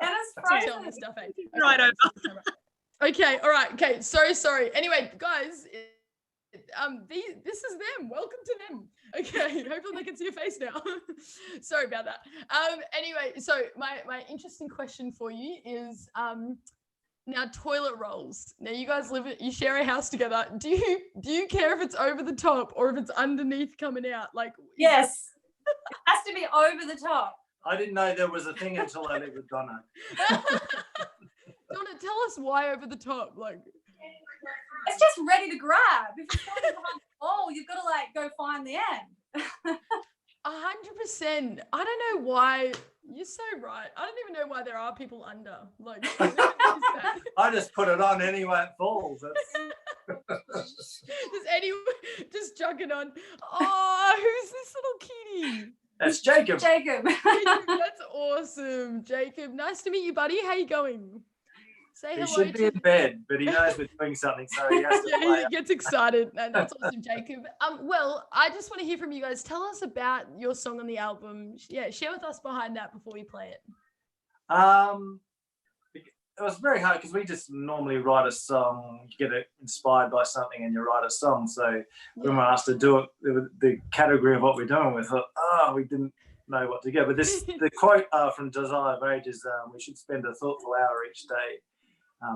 Anna's frozen. Stuff, eh? Okay, right over. Okay. All right. Okay. So sorry. Anyway, guys. This is them. Welcome to them. Okay, hopefully they can see your face now. Sorry about that. Anyway, so my interesting question for you is now toilet rolls. Now you guys you share a house together. Do you care if it's over the top or if it's underneath coming out? Yes, it has to be over the top. I didn't know there was a thing until I lived with Donna. Donna, tell us why over the top. It's just ready to grab. If it's going behind the wall, you've got to go find the end. 100%. I don't know why. You're so right. I don't even know why there are people under. I just put it on anyway. It falls. Just chuck it on. Oh, who's this little kitty? That's Jacob. Jacob. That's awesome, Jacob. Nice to meet you, buddy. How you going? Say hello. He should be in bed, but he knows we're doing something, so he has to play. He gets excited. No, that's awesome, Jacob. Well, I just want to hear from you guys. Tell us about your song on the album. Yeah, share with us behind that before we play it. It was very hard because we just normally write a song, you get inspired by something and you write a song. So when we were asked to do it, the category of what we're doing, we thought, we didn't know what to get. But the quote from Desire of Age is, we should spend a thoughtful hour each day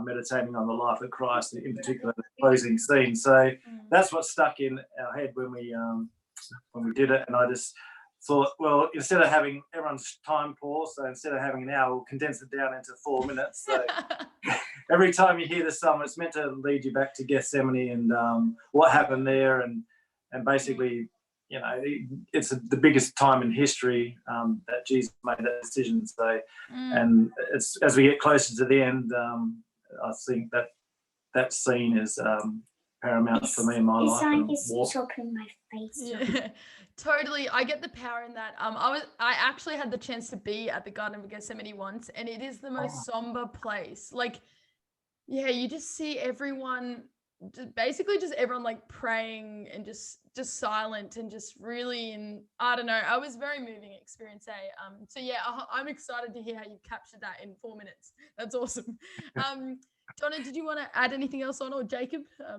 meditating on the life of Christ, in particular the closing scene. So that's what stuck in our head when we did it. And I just thought, well, instead of having everyone's time poor, so instead of having an hour, we'll condense it down into 4 minutes. So every time you hear the song, it's meant to lead you back to Gethsemane and what happened there, and basically you know, it's the biggest time in history that Jesus made that decision. So, and it's as we get closer to the end, I think that scene is paramount for me in my life. It's like it's chopping my face. Yeah, totally. I get the power in that. I actually had the chance to be at the Garden of Gethsemane once, and it is the most somber place. Like, yeah, you just see everyone, basically just everyone like praying and just silent and just really, and I don't know. It was a very moving experience, So yeah, I'm excited to hear how you captured that in 4 minutes. That's awesome. Donna, did you want to add anything else on, or Jacob? No,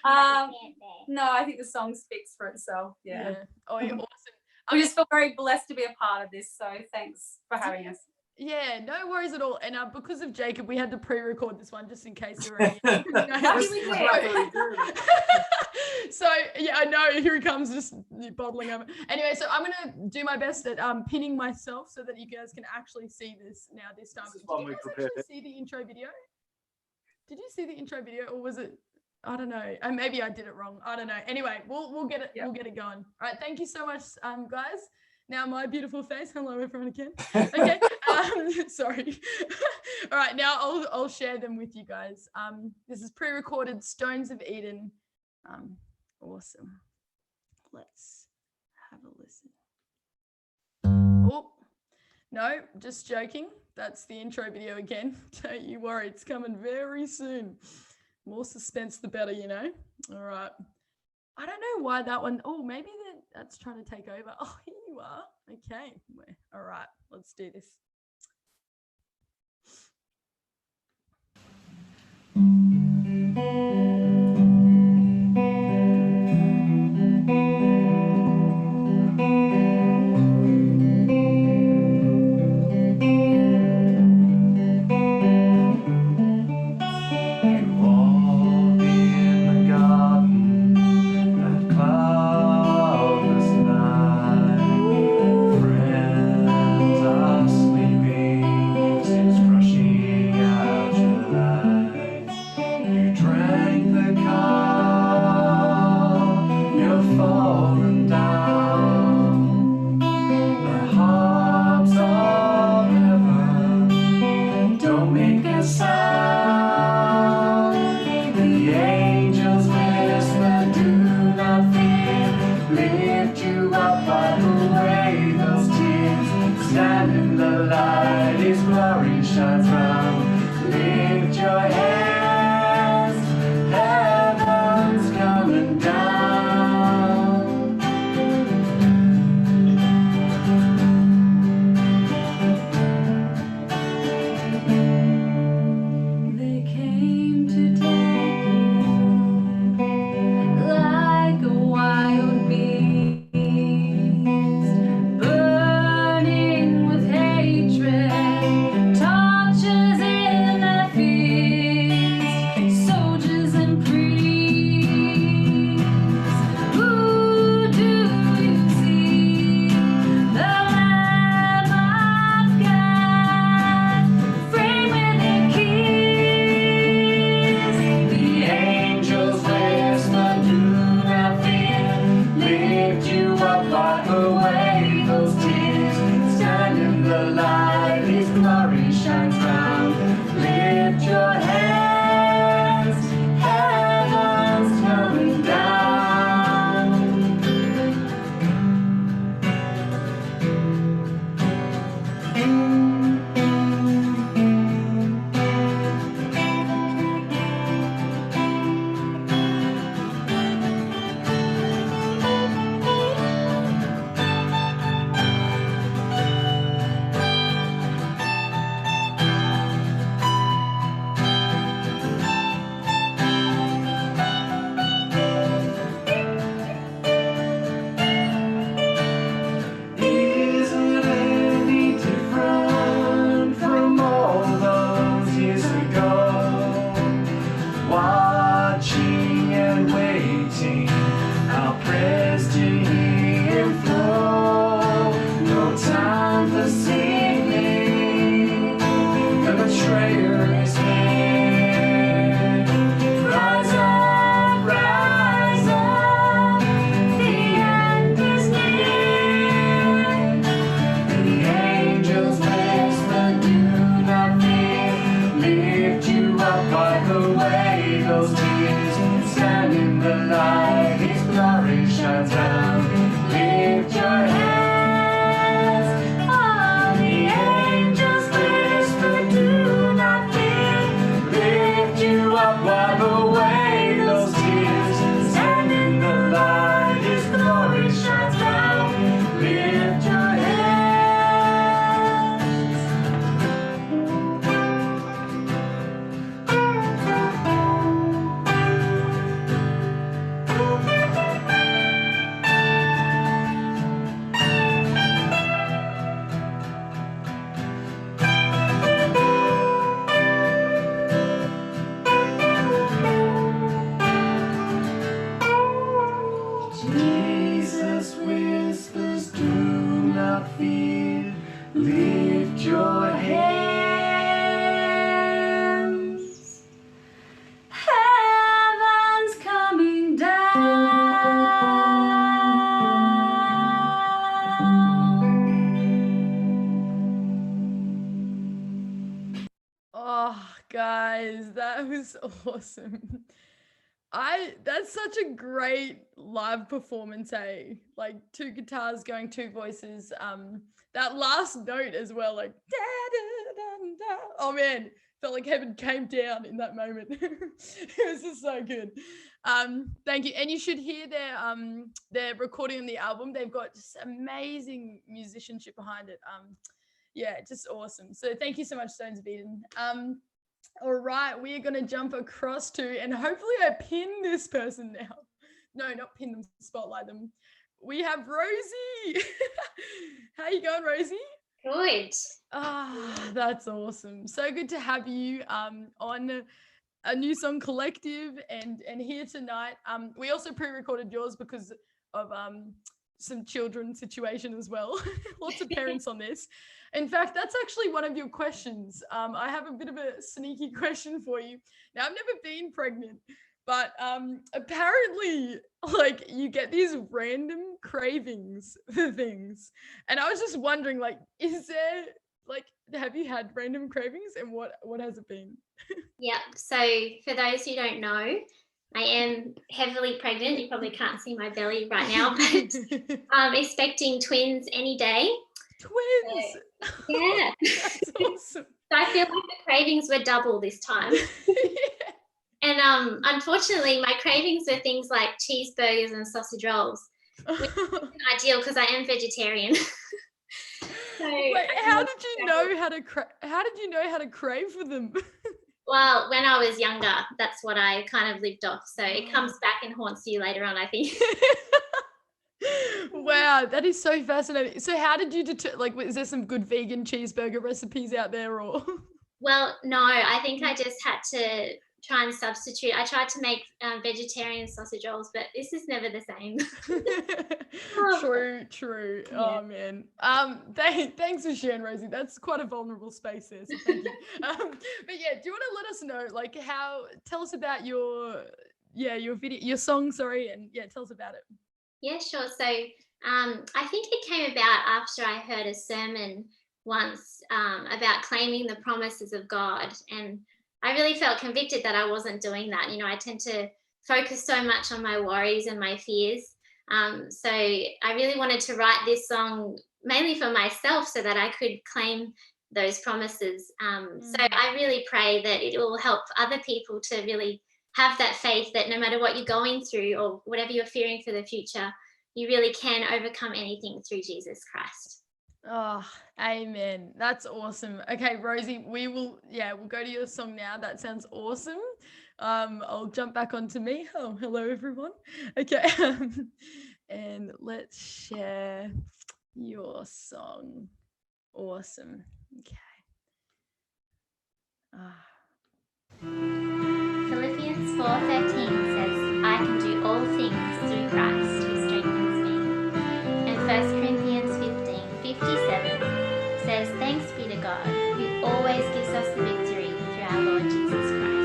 I think the song speaks for itself. Yeah. Oh, yeah, awesome. We just feel very blessed to be a part of this. So thanks for having us. Yeah, no worries at all. And because of Jacob, we had to pre-record this one just in case you're So yeah, I know, here he comes just bottling over. Anyway, so I'm gonna do my best at pinning myself so that you guys can actually see this now this time. Did you guys actually see the intro video? Did you see the intro video, or was it? I don't know. Maybe I did it wrong. I don't know. Anyway, we'll get it. Yep. We'll get it going. All right. Thank you so much, guys. Now my beautiful face. Hello, everyone again. Okay. Sorry. All right. Now I'll share them with you guys. This is pre-recorded Stones of Eden. Awesome. Let's have a listen. Oh, no, just joking. That's the intro video again. Don't you worry, it's coming very soon. More suspense, the better, you know. All right. I don't know why that one. Oh, maybe that's trying to take over. Oh, here you are. Okay. All right. Let's do this. Isn't any different? fear. Lift your hands. Heaven's coming down. Oh, guys, that was awesome. That's such a great live performance, eh? Like 2 guitars going 2 voices. That last note as well, like da, da, da, da. Oh man, felt like heaven came down in that moment. It was just so good. Thank you. And you should hear their recording on the album. They've got just amazing musicianship behind it. Yeah, just awesome. So thank you so much, Stones of Eden. All right, we are going to jump across to, and hopefully I pin this person now. No, not pin them, spotlight them. We have Rosie. How you going, Rosie? Good. That's awesome. So good to have you on a New Song Collective and here tonight. We also pre-recorded yours because of some children situation as well. Lots of parents on this. In fact, that's actually one of your questions. I have a bit of a sneaky question for you. Now, I've never been pregnant, but apparently, like, you get these random cravings for things. And I was just wondering, like, is there, like, have you had random cravings, and what has it been? Yeah. So for those who don't know, I am heavily pregnant. You probably can't see my belly right now, but I'm expecting twins any day. Twins. So, yeah. That's awesome. So I feel like the cravings were double this time. And unfortunately, my cravings were things like cheeseburgers and sausage rolls, which isn't ideal because I am vegetarian. So wait, how did you know how to crave for them? Well, when I was younger, that's what I kind of lived off. So it comes back and haunts you later on, I think. Wow, that is so fascinating. So how did you is there some good vegan cheeseburger recipes out there, or? Well, no, I think I just had to try and substitute. I tried to make vegetarian sausage rolls, but this is never the same. True. Yeah. Oh man. Thanks for sharing, Rosie. That's quite a vulnerable space there. So thank you. But yeah, do you want to let us know, like, tell us about your video, your song, sorry, and yeah, tell us about it. Yeah, sure. So I think it came about after I heard a sermon once about claiming the promises of God, and I really felt convicted that I wasn't doing that. You know, I tend to focus so much on my worries and my fears. So I really wanted to write this song mainly for myself so that I could claim those promises. So I really pray that it will help other people to really have that faith that no matter what you're going through or whatever you're fearing for the future, you really can overcome anything through Jesus Christ. Oh, amen. That's awesome. Okay, Rosie, we'll go to your song now. That sounds awesome. I'll jump back onto me. Oh, hello everyone. Okay. And let's share your song. Awesome. Okay. Philippians 4:13 says, I can do all things through Christ who strengthens me. And 1 Corinthians 15:57 says, thanks be to God who always gives us the victory through our Lord Jesus Christ.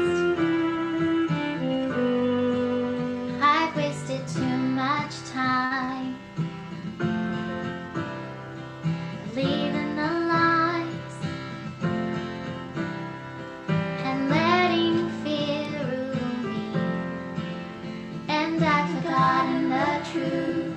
I've wasted too much time believing the lies and letting fear rule me, and I've forgotten the truth.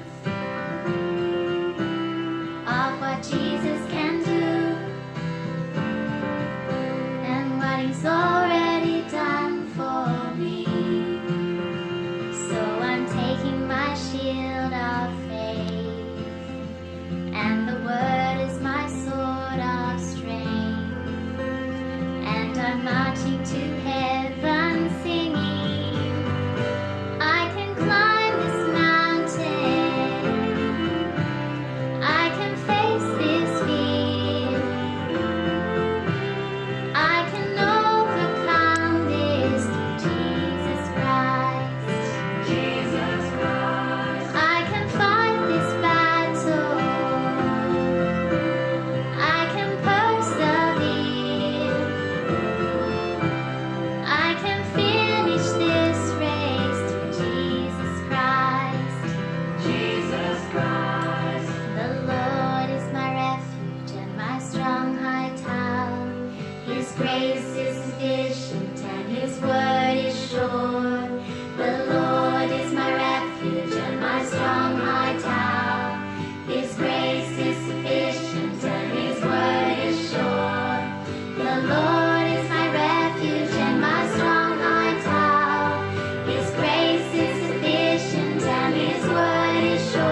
Lord is my refuge and my strong high tower. His grace is sufficient and his word is sure.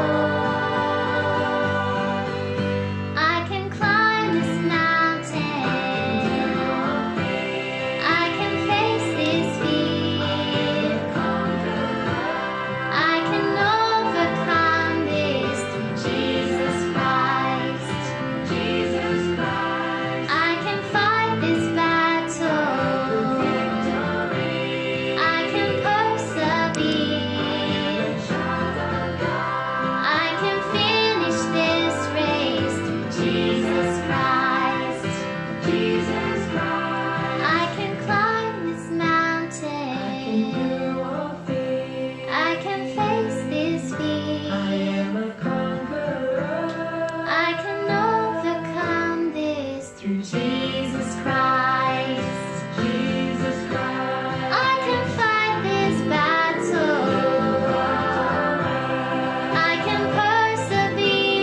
I can climb this mountain. I can face this fear. I can overcome this through Jesus Christ. Jesus Christ. I can fight this battle. I can persevere. I can finish this race through Jesus Christ. Jesus Christ. I can climb this mountain. I can face this fear. I am a conqueror. I can overcome this through Jesus Christ. Jesus Christ. I can fight this battle. I can persevere.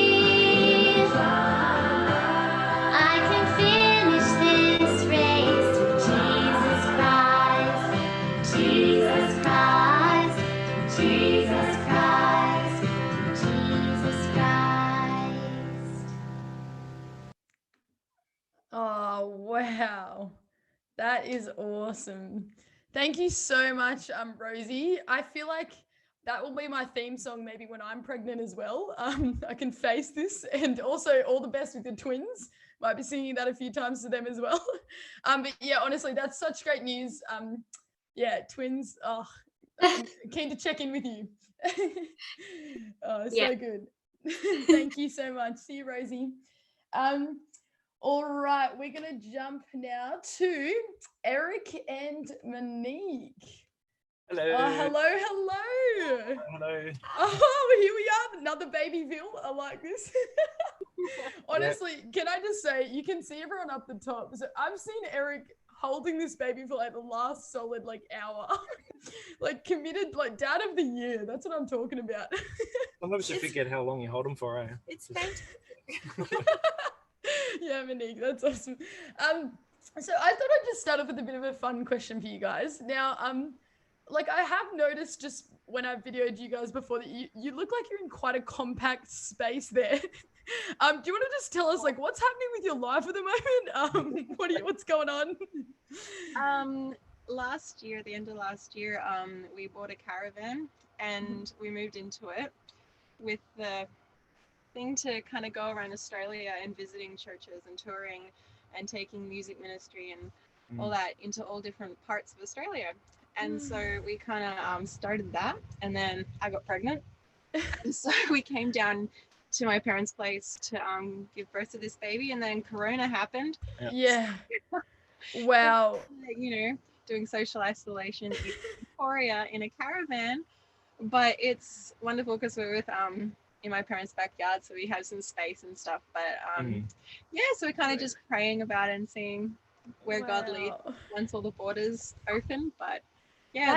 I can finish this race through Jesus Christ. Jesus Christ. Jesus Christ. Jesus Christ. Oh, wow. That is awesome. Thank you so much, Rosie. I feel like that will be my theme song maybe when I'm pregnant as well. I can face this, and also all the best with the twins. Might be singing that a few times to them as well. But yeah, honestly, that's such great news. Yeah, twins. Oh, I'm keen to check in with you. Oh, Yeah. so good. Thank you so much. See you, Rosie. All right, we're gonna jump now to Eric and Monique. Hello. Oh, hello. Hello. Oh, here we are, another babyville. I like this. Honestly, can I just say, you can see everyone up the top. So I've seen Eric holding this baby for like the last solid like hour. Like committed, like dad of the year. That's what I'm talking about. Sometimes you forget how long you hold them for, eh? It's fantastic. Yeah, Monique, that's awesome. So I thought I'd just start off with a bit of a fun question for you guys. Now, like I have noticed just when I've videoed you guys before that you look like you're in quite a compact space there. Do you want to just tell us like what's happening with your life at the moment? What's going on? Last year, the end of last year, we bought a caravan and we moved into it with the thing to kind of go around Australia and visiting churches and touring and taking music ministry and all that into all different parts of Australia. And so we kind of started that, and then I got pregnant. And so we came down to my parents' place to give birth to this baby, and then Corona happened. Yeah. Wow. You know, doing social isolation in Victoria in a caravan, but it's wonderful because we're with in my parents' backyard, so we have some space and stuff. But yeah, so we're kind of just praying about it and seeing where God leads once all the borders open. But yeah,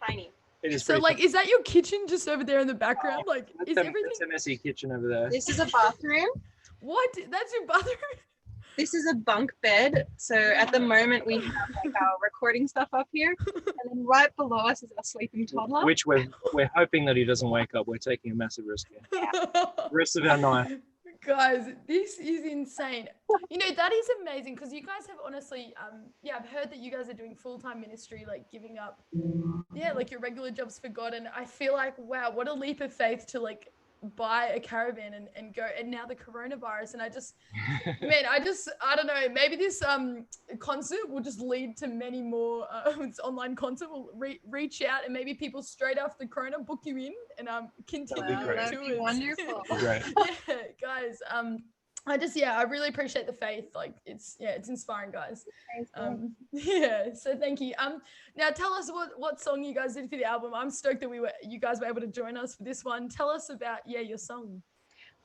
tiny. It is so like, is that your kitchen just over there in the background? Like, is everything? It's a messy kitchen over there. This is a bathroom. What? That's your bathroom? This is a bunk bed. So at the moment we have like our recording stuff up here, and then right below us is our sleeping toddler. Which we're hoping that he doesn't wake up. We're taking a massive risk here. The rest of our night. Guys, this is insane. You know, that is amazing because you guys have honestly, yeah, I've heard that you guys are doing full-time ministry, like giving up, yeah, like your regular jobs for God. And I feel like, wow, what a leap of faith to like buy a caravan and go, and now the coronavirus. And I just, man, I don't know, maybe this concert will just lead to many more, this online concert will reach out, and maybe people straight after the corona book you in and continue your tours. That'd be wonderful. Great. Yeah, guys, I really appreciate the faith. Like it's inspiring, guys. Yeah, so thank you. Now tell us what song you guys did for the album. I'm stoked that you guys were able to join us for this one. Tell us about your song.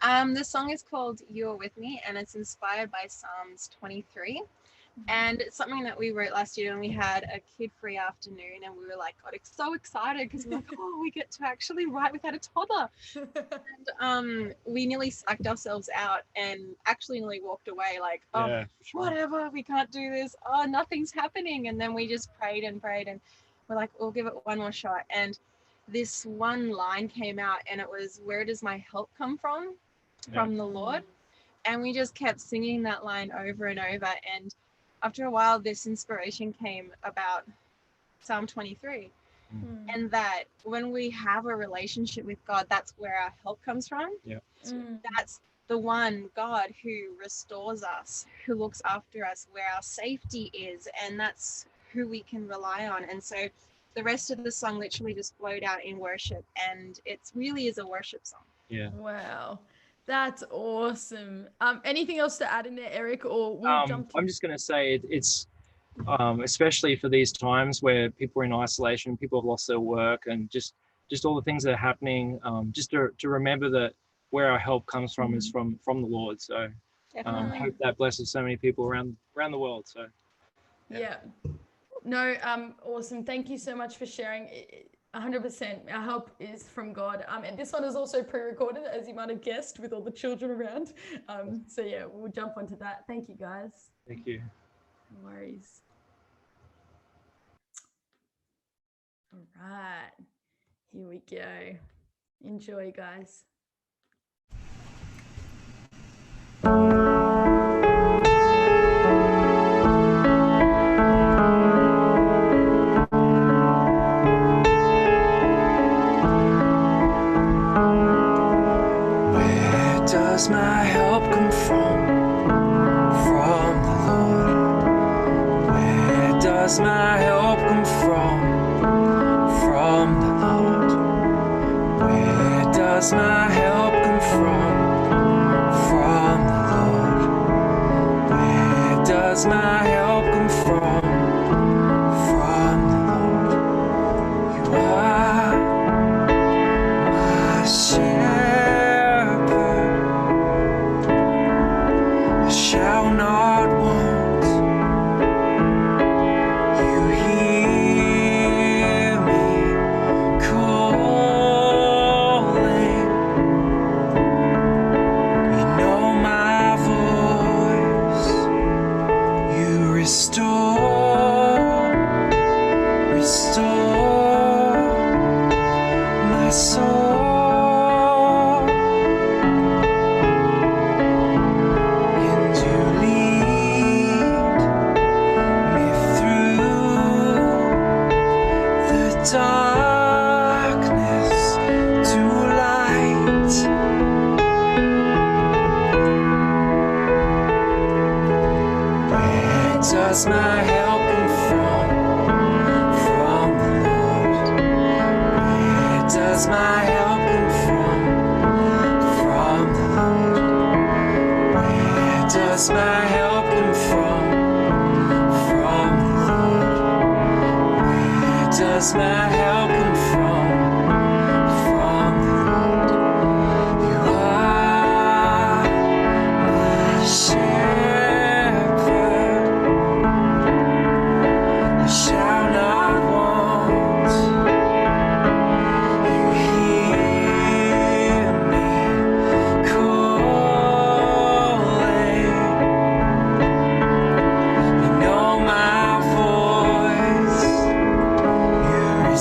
The song is called "You're With Me," and it's inspired by Psalms 23. And it's something that we wrote last year, and we had a kid-free afternoon, and we were like, got so excited because we're like, oh, we get to actually write without a toddler. And we nearly psyched ourselves out and actually nearly walked away like, oh, Yeah, for sure. whatever, we can't do this. Oh, nothing's happening. And then we just prayed and prayed, and we're like, we'll give it one more shot. And this one line came out, and it was, where does my help come from? From the Lord. And we just kept singing that line over and over. And after a while, this inspiration came about Psalm 23. And that when we have a relationship with God, that's where our help comes from. Yeah. That's the one God who restores us, who looks after us, where our safety is. And that's who we can rely on. And so the rest of the song literally just flowed out in worship. And it really is a worship song. Yeah. Wow. That's awesome. Anything else to add in there, Eric, or we'll jump to... I'm just going to say it's especially for these times where people are in isolation, people have lost their work, and just all the things that are happening, just to remember that where our help comes from is from the Lord. So I hope that blesses so many people around the world. So yeah. No, awesome. Thank you so much for sharing. 100%. Our help is from God. And this one is also pre-recorded, as you might have guessed, with all the children around. So yeah, we'll jump onto that. Thank you, guys. Thank you. No worries. All right. Here we go. Enjoy, guys. Does my help come from the Lord? Where does my help come from the Lord? Where does my help come from the Lord? Where does my help come from the Lord? You are my shepherd. Shall not want. You hear me calling. You know my voice. You restore my soul. Darkness to light. Where does my help come from the Lord? Where does my help come from the Lord? Where does my help come from the Lord? Where does my help come from the Lord? You are my shepherd. I shall not want. You hear me calling. You know my voice. You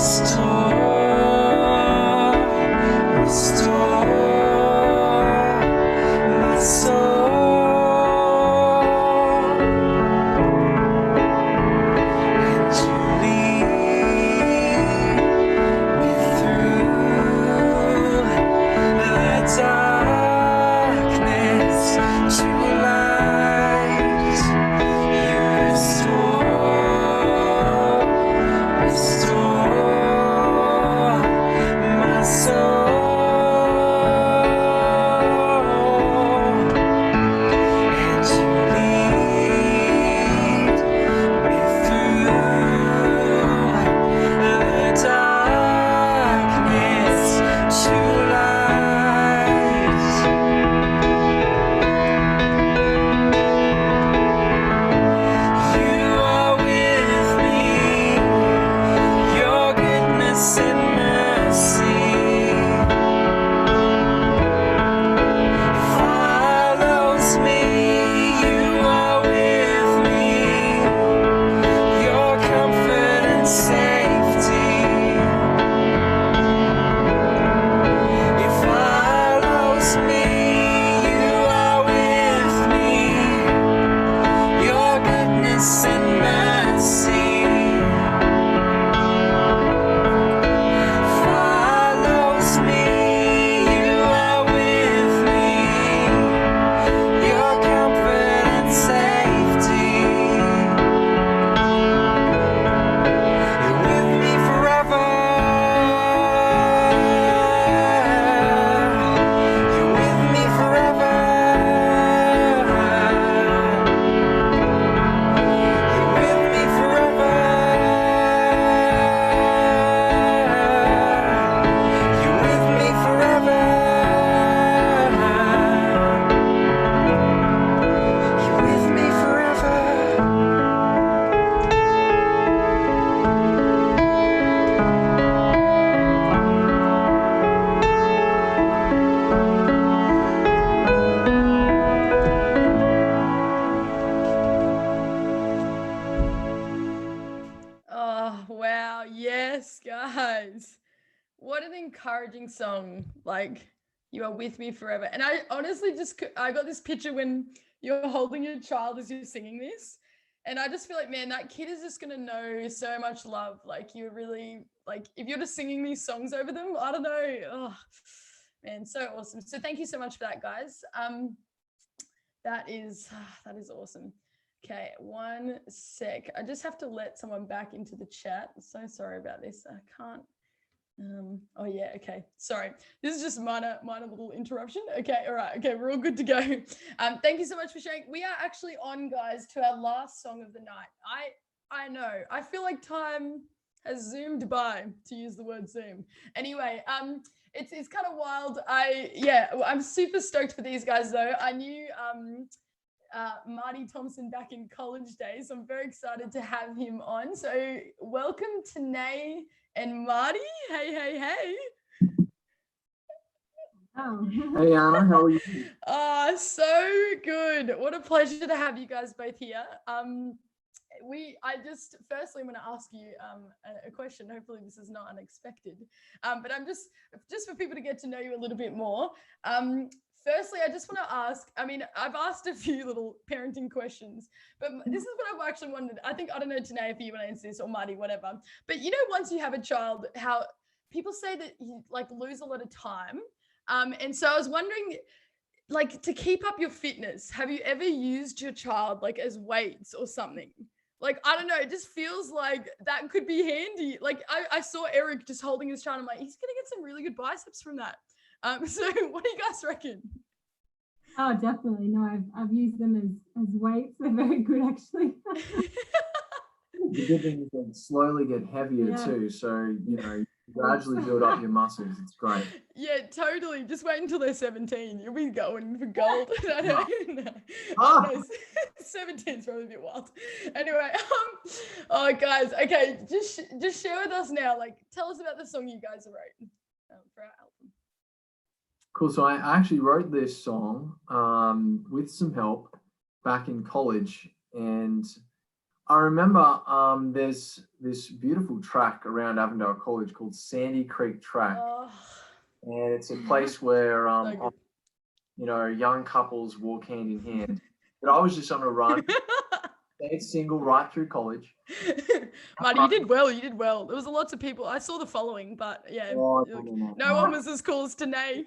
what an encouraging song. Like, you are with me forever. And I honestly I got this picture when you're holding your child as you're singing this. And I just feel like, man, that kid is just going to know so much love. Like, you're really, like, if you're just singing these songs over them, I don't know. Oh, man, so awesome. So thank you so much for that, guys. That is awesome. Okay, one sec. I just have to let someone back into the chat. So sorry about this. I can't. Oh yeah, okay. Sorry. This is just minor little interruption. Okay, all right. Okay, we're all good to go. Thank you so much for sharing. We are actually on, guys, to our last song of the night. I know. I feel like time has zoomed by, to use the word zoom. Anyway, it's kind of wild. I'm super stoked for these guys though. I knew Marty Thompson back in college days. So I'm very excited to have him on. So welcome to Nay and Marty. Hey. Oh. Hey Anna, how are you? So good. What a pleasure to have you guys both here. Firstly, I'm going to ask you a question. Hopefully this is not unexpected. But I'm just for people to get to know you a little bit more. Firstly, I just want to ask, I mean, I've asked a few little parenting questions, but this is what I've actually wondered. I don't know, Tanae, if you want to answer this, or Marty, whatever. But you know, once you have a child, how people say that you like lose a lot of time. And so I was wondering, like, to keep up your fitness, have you ever used your child like as weights or something? Like, I don't know, it just feels like that could be handy. Like I saw Eric just holding his child. I'm like, he's going to get some really good biceps from that. So what do you guys reckon? Oh, definitely. No, I've used them as weights. They're very good, actually. The good thing is they slowly get heavier too. So, you gradually build up your muscles. It's great. Yeah, totally. Just wait until they're 17. You'll be going for gold. No. 17 is probably a bit wild. Anyway, oh guys, okay, just share with us now. Like, tell us about the song you guys wrote for our album. Cool. So I actually wrote this song with some help back in college, and I remember there's this beautiful track around Avondale College called Sandy Creek Track, and it's a place where young couples walk hand in hand. But I was just on a run, stayed single right through college. Marty, you did well. There was lots of people. I saw the following, but yeah, no one was as cool as Tanae.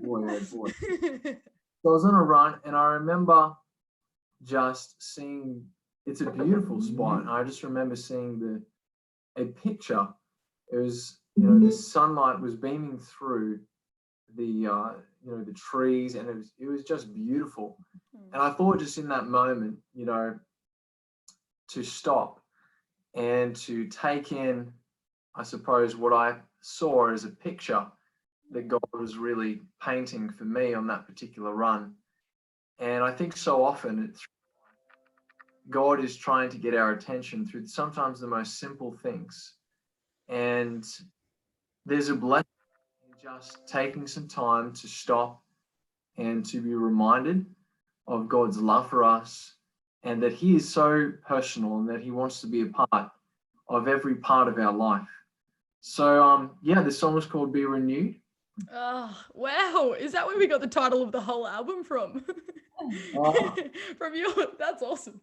Boy. So I was on a run, and I remember just seeing. It's a beautiful spot. And I just remember seeing a picture. It was, the sunlight was beaming through the trees, and it was just beautiful. And I thought just in that moment, to stop and to take in, I suppose, what I saw as a picture that God was really painting for me on that particular run. And I think so often God is trying to get our attention through sometimes the most simple things. And there's a blessing in just taking some time to stop and to be reminded of God's love for us, and that He is so personal and that He wants to be a part of every part of our life. So, the song was called Be Renewed. Oh, wow. Is that where we got the title of the whole album from? From you? That's awesome.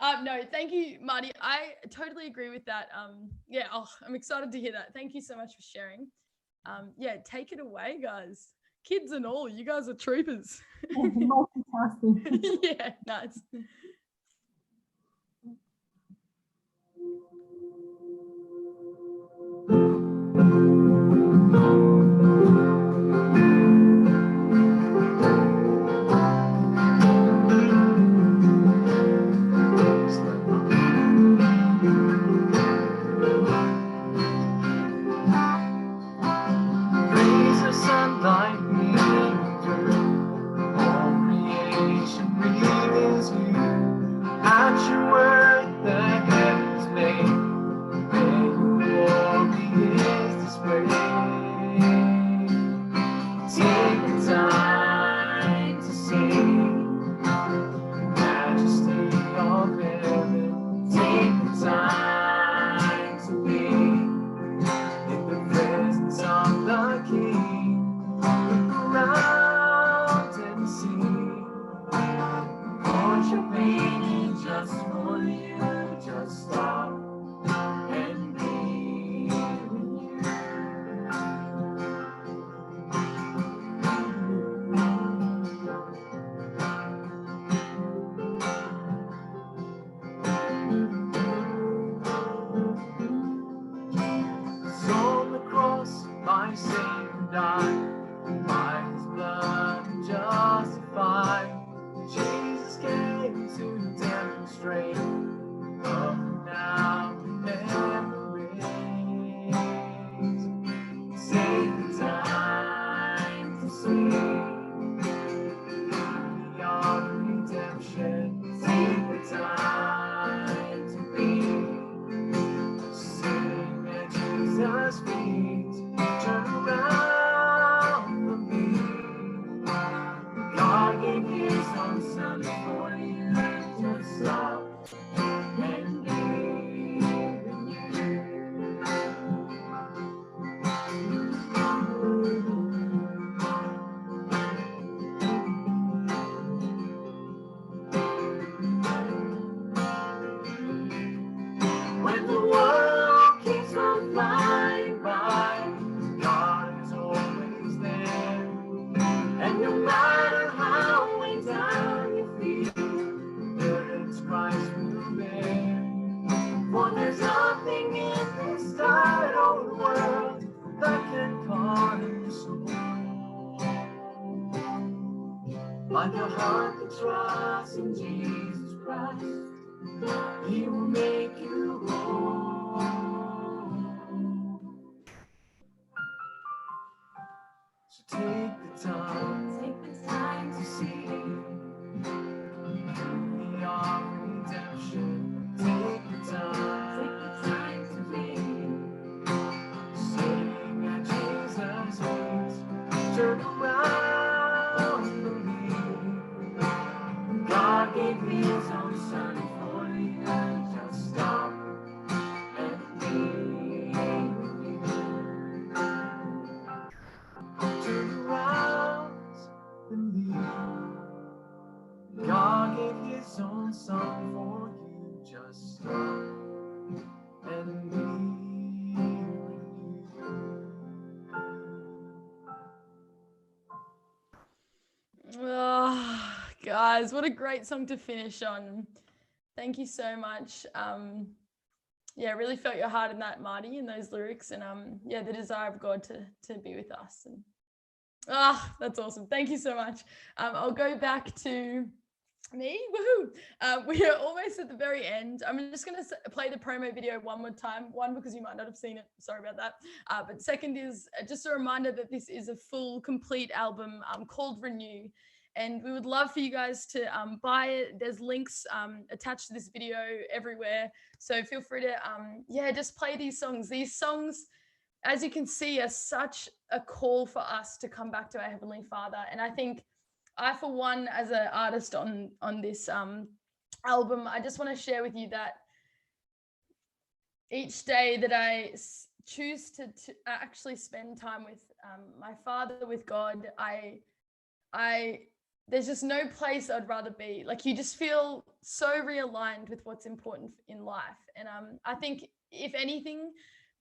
No, thank you, Marty. I totally agree with that. I'm excited to hear that. Thank you so much for sharing. Take it away, guys. Kids and all, you guys are troopers. Yeah, nice. Take the time to be in the presence worship me just for you. Just stop and be with you. So on the cross, my Savior died, by his blood justified. Jesus came to demonstrate love now and ways. Save the time to see beyond redemption. Take the time to be sitting at Jesus' feet. Turn around for me. God gave his own son for you. Just stop and be with you. When the world keeps on flying by, God is always there. And no matter how way down you feel, burdens Christ will bear. For there's nothing in this tired old world that can calm your soul, like a heart that trusts in Jesus Christ. He will make you whole. So take the time to see the arm of redemption. Take the time to be sitting at Jesus' feet. Turn around and believe. God gave his own son for you. Just stop and be with you. Turn around and leave. God gave his own son for you. Just stop and be with you. Oh, guys, what a great song to finish on. Thank you so much. Yeah, really felt your heart in that, Marty, in those lyrics, and yeah, the desire of God to be with us. And that's awesome. Thank you so much. I'll go back to me. Woohoo! We are almost at the very end. I'm just going to play the promo video one more time. One, because you might not have seen it. Sorry about that. But second is just a reminder that this is a full, complete album called Renew. And we would love for you guys to buy it. There's links attached to this video everywhere. So feel free to, yeah, just play these songs. These songs, as you can see, are such a call for us to come back to our Heavenly Father. And I think I, for one, as an artist on this album, I just want to share with you that each day that I choose to actually spend time with my Father, with God, there's just no place I'd rather be. Like, you just feel so realigned with what's important in life. And I think, if anything,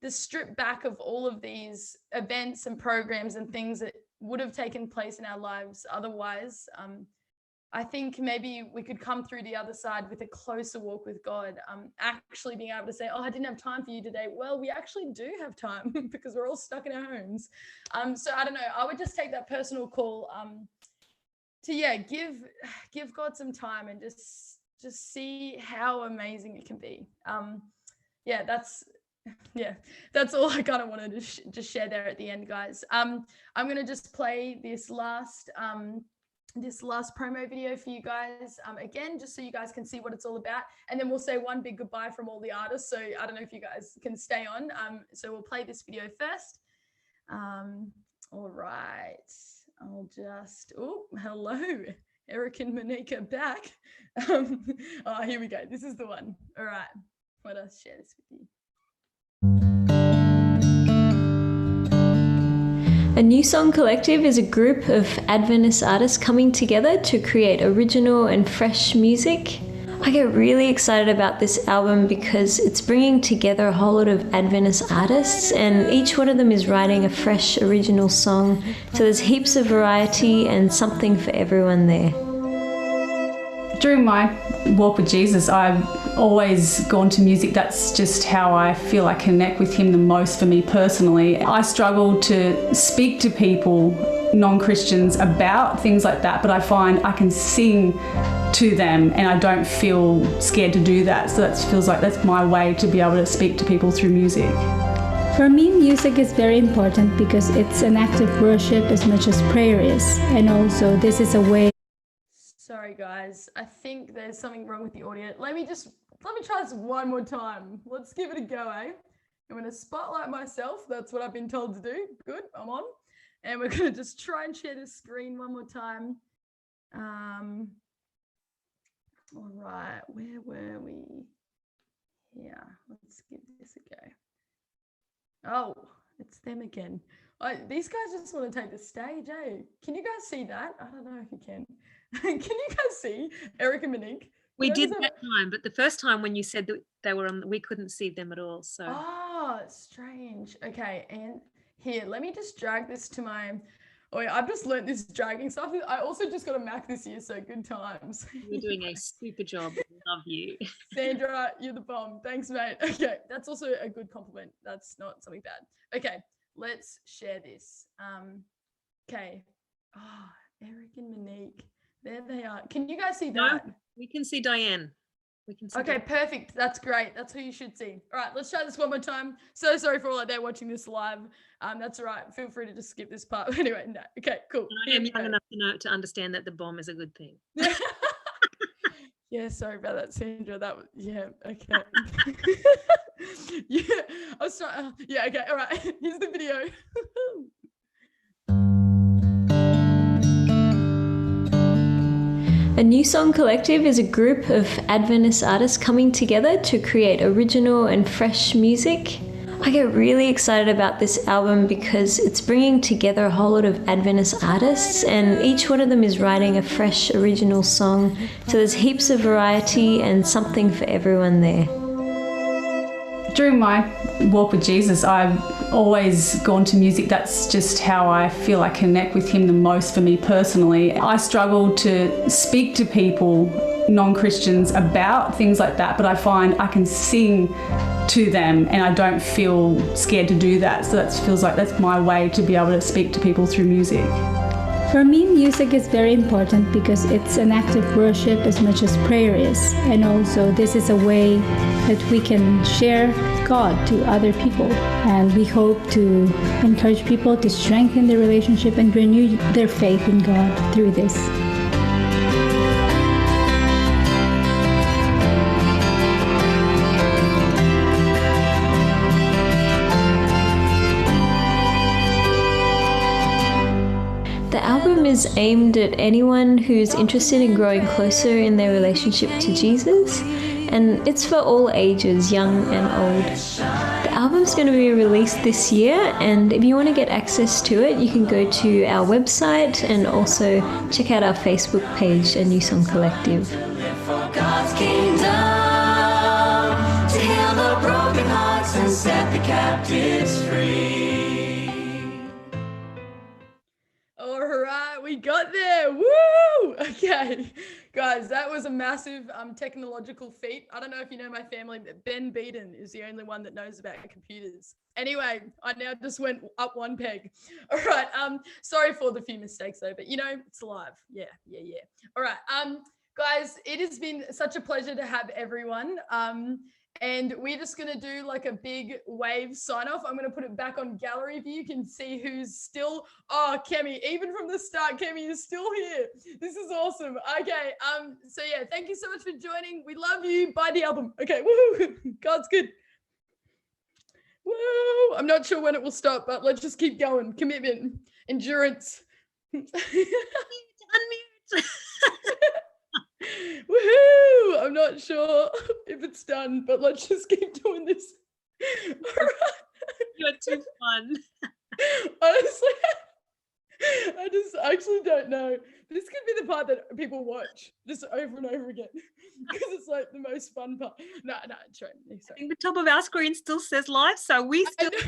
the strip back of all of these events and programs and things that would have taken place in our lives otherwise, I think maybe we could come through the other side with a closer walk with God, actually being able to say, oh, I didn't have time for you today. Well, we actually do have time because we're all stuck in our homes. So I don't know, I would just take that personal call to, yeah, give God some time and just see how amazing it can be. Yeah, that's all I kind of wanted to just share there at the end, guys. I'm going to just play this last promo video for you guys again, just so you guys can see what it's all about, and then we'll say one big goodbye from all the artists. So I don't know if you guys can stay on. So we'll play this video first. All right, I'll just, oh, hello, Eric and Monica back. Oh, here we go. This is the one. All right, let us share this with you. A New Song Collective is a group of Adventist artists coming together to create original and fresh music. I get really excited about this album because it's bringing together a whole lot of Adventist artists, and each one of them is writing a fresh original song, so there's heaps of variety and something for everyone there. During my walk with Jesus, I've always gone to music. That's just how I feel I connect with him the most for me personally. I struggle to speak to people, non-Christians, about things like that, but I find I can sing to them and I don't feel scared to do that. So that feels like that's my way to be able to speak to people through music. For me, music is very important because it's an act of worship as much as prayer is. And also, this is a way. Sorry guys, I think there's something wrong with the audio. Let me try this one more time. Let's give it a go, eh? I'm gonna spotlight myself. That's what I've been told to do. Good, I'm on. And we're gonna just try and share the screen one more time. All right, where were we? Yeah, let's give this a go. Oh, it's them again. These guys just want to take the stage, eh? Can you guys see that? I don't know if you can. Can you guys see Eric and Monique? We did that time, but the first time when you said that they were on, we couldn't see them at all. So. Oh, strange. Okay, and here, let me just drag this to my. Oh yeah, I've just learned this dragging stuff. I also just got a Mac this year, so good times. You're doing a super job. Love you. Sandra, you're the bomb. Thanks, mate. Okay, that's also a good compliment. That's not something bad. Okay, let's share this. Okay. Oh, Eric and Monique. There they are. Can you guys see that? No, we can see Diane. We can see okay, Diane. Perfect. That's great. That's who you should see. All right, let's try this one more time. So sorry for all out there watching this live. That's all right. Feel free to just skip this part. Anyway, no. Okay, cool. And I am young enough to know to understand that the bomb is a good thing. Yeah, sorry about that, Sandra. That was okay. Yeah, I was trying. Yeah, okay, all right. Here's the video. A New Song Collective is a group of Adventist artists coming together to create original and fresh music. I get really excited about this album because it's bringing together a whole lot of Adventist artists, and each one of them is writing a fresh original song, so there's heaps of variety and something for everyone there. During my walk with Jesus, I've always gone to music. That's just how I feel I connect with him the most for me personally. I struggle to speak to people, non-Christians, about things like that, but I find I can sing to them and I don't feel scared to do that. So that feels like that's my way to be able to speak to people through music. For me, music is very important because it's an act of worship as much as prayer is. And also, this is a way that we can share God to other people. And we hope to encourage people to strengthen their relationship and renew their faith in God through this. The album is aimed at anyone who's interested in growing closer in their relationship to Jesus, and it's for all ages, young and old. The album's going to be released this year, and if you want to get access to it, you can go to our website and also check out our Facebook page, A New Song Collective. For God's kingdom, to heal the broken hearts and set the captives free. We got there. Woo! Okay, guys, that was a massive technological feat. I don't know if you know my family, but Ben Beaton is the only one that knows about computers. Anyway, I now just went up one peg. All right. Sorry for the few mistakes though, but you know, it's live. Yeah. All right. Guys, it has been such a pleasure to have everyone. And we're just going to do like a big wave sign off. I'm going to put it back on gallery view. You can see who's still, Kemi, even from the start, Kemi is still here. This is awesome. Okay. So yeah, thank you so much for joining. We love you. Buy the album. Okay. Woo! God's good. Woo! I'm not sure when it will stop, but let's just keep going. Commitment, endurance. Unmute. Woohoo! I'm not sure if it's done, but let's just keep doing this. All right. You're too fun. Honestly. I actually don't know. This could be the part that people watch just over and over again because it's like the most fun part. No, it's right. I think the top of our screen still says live, so we still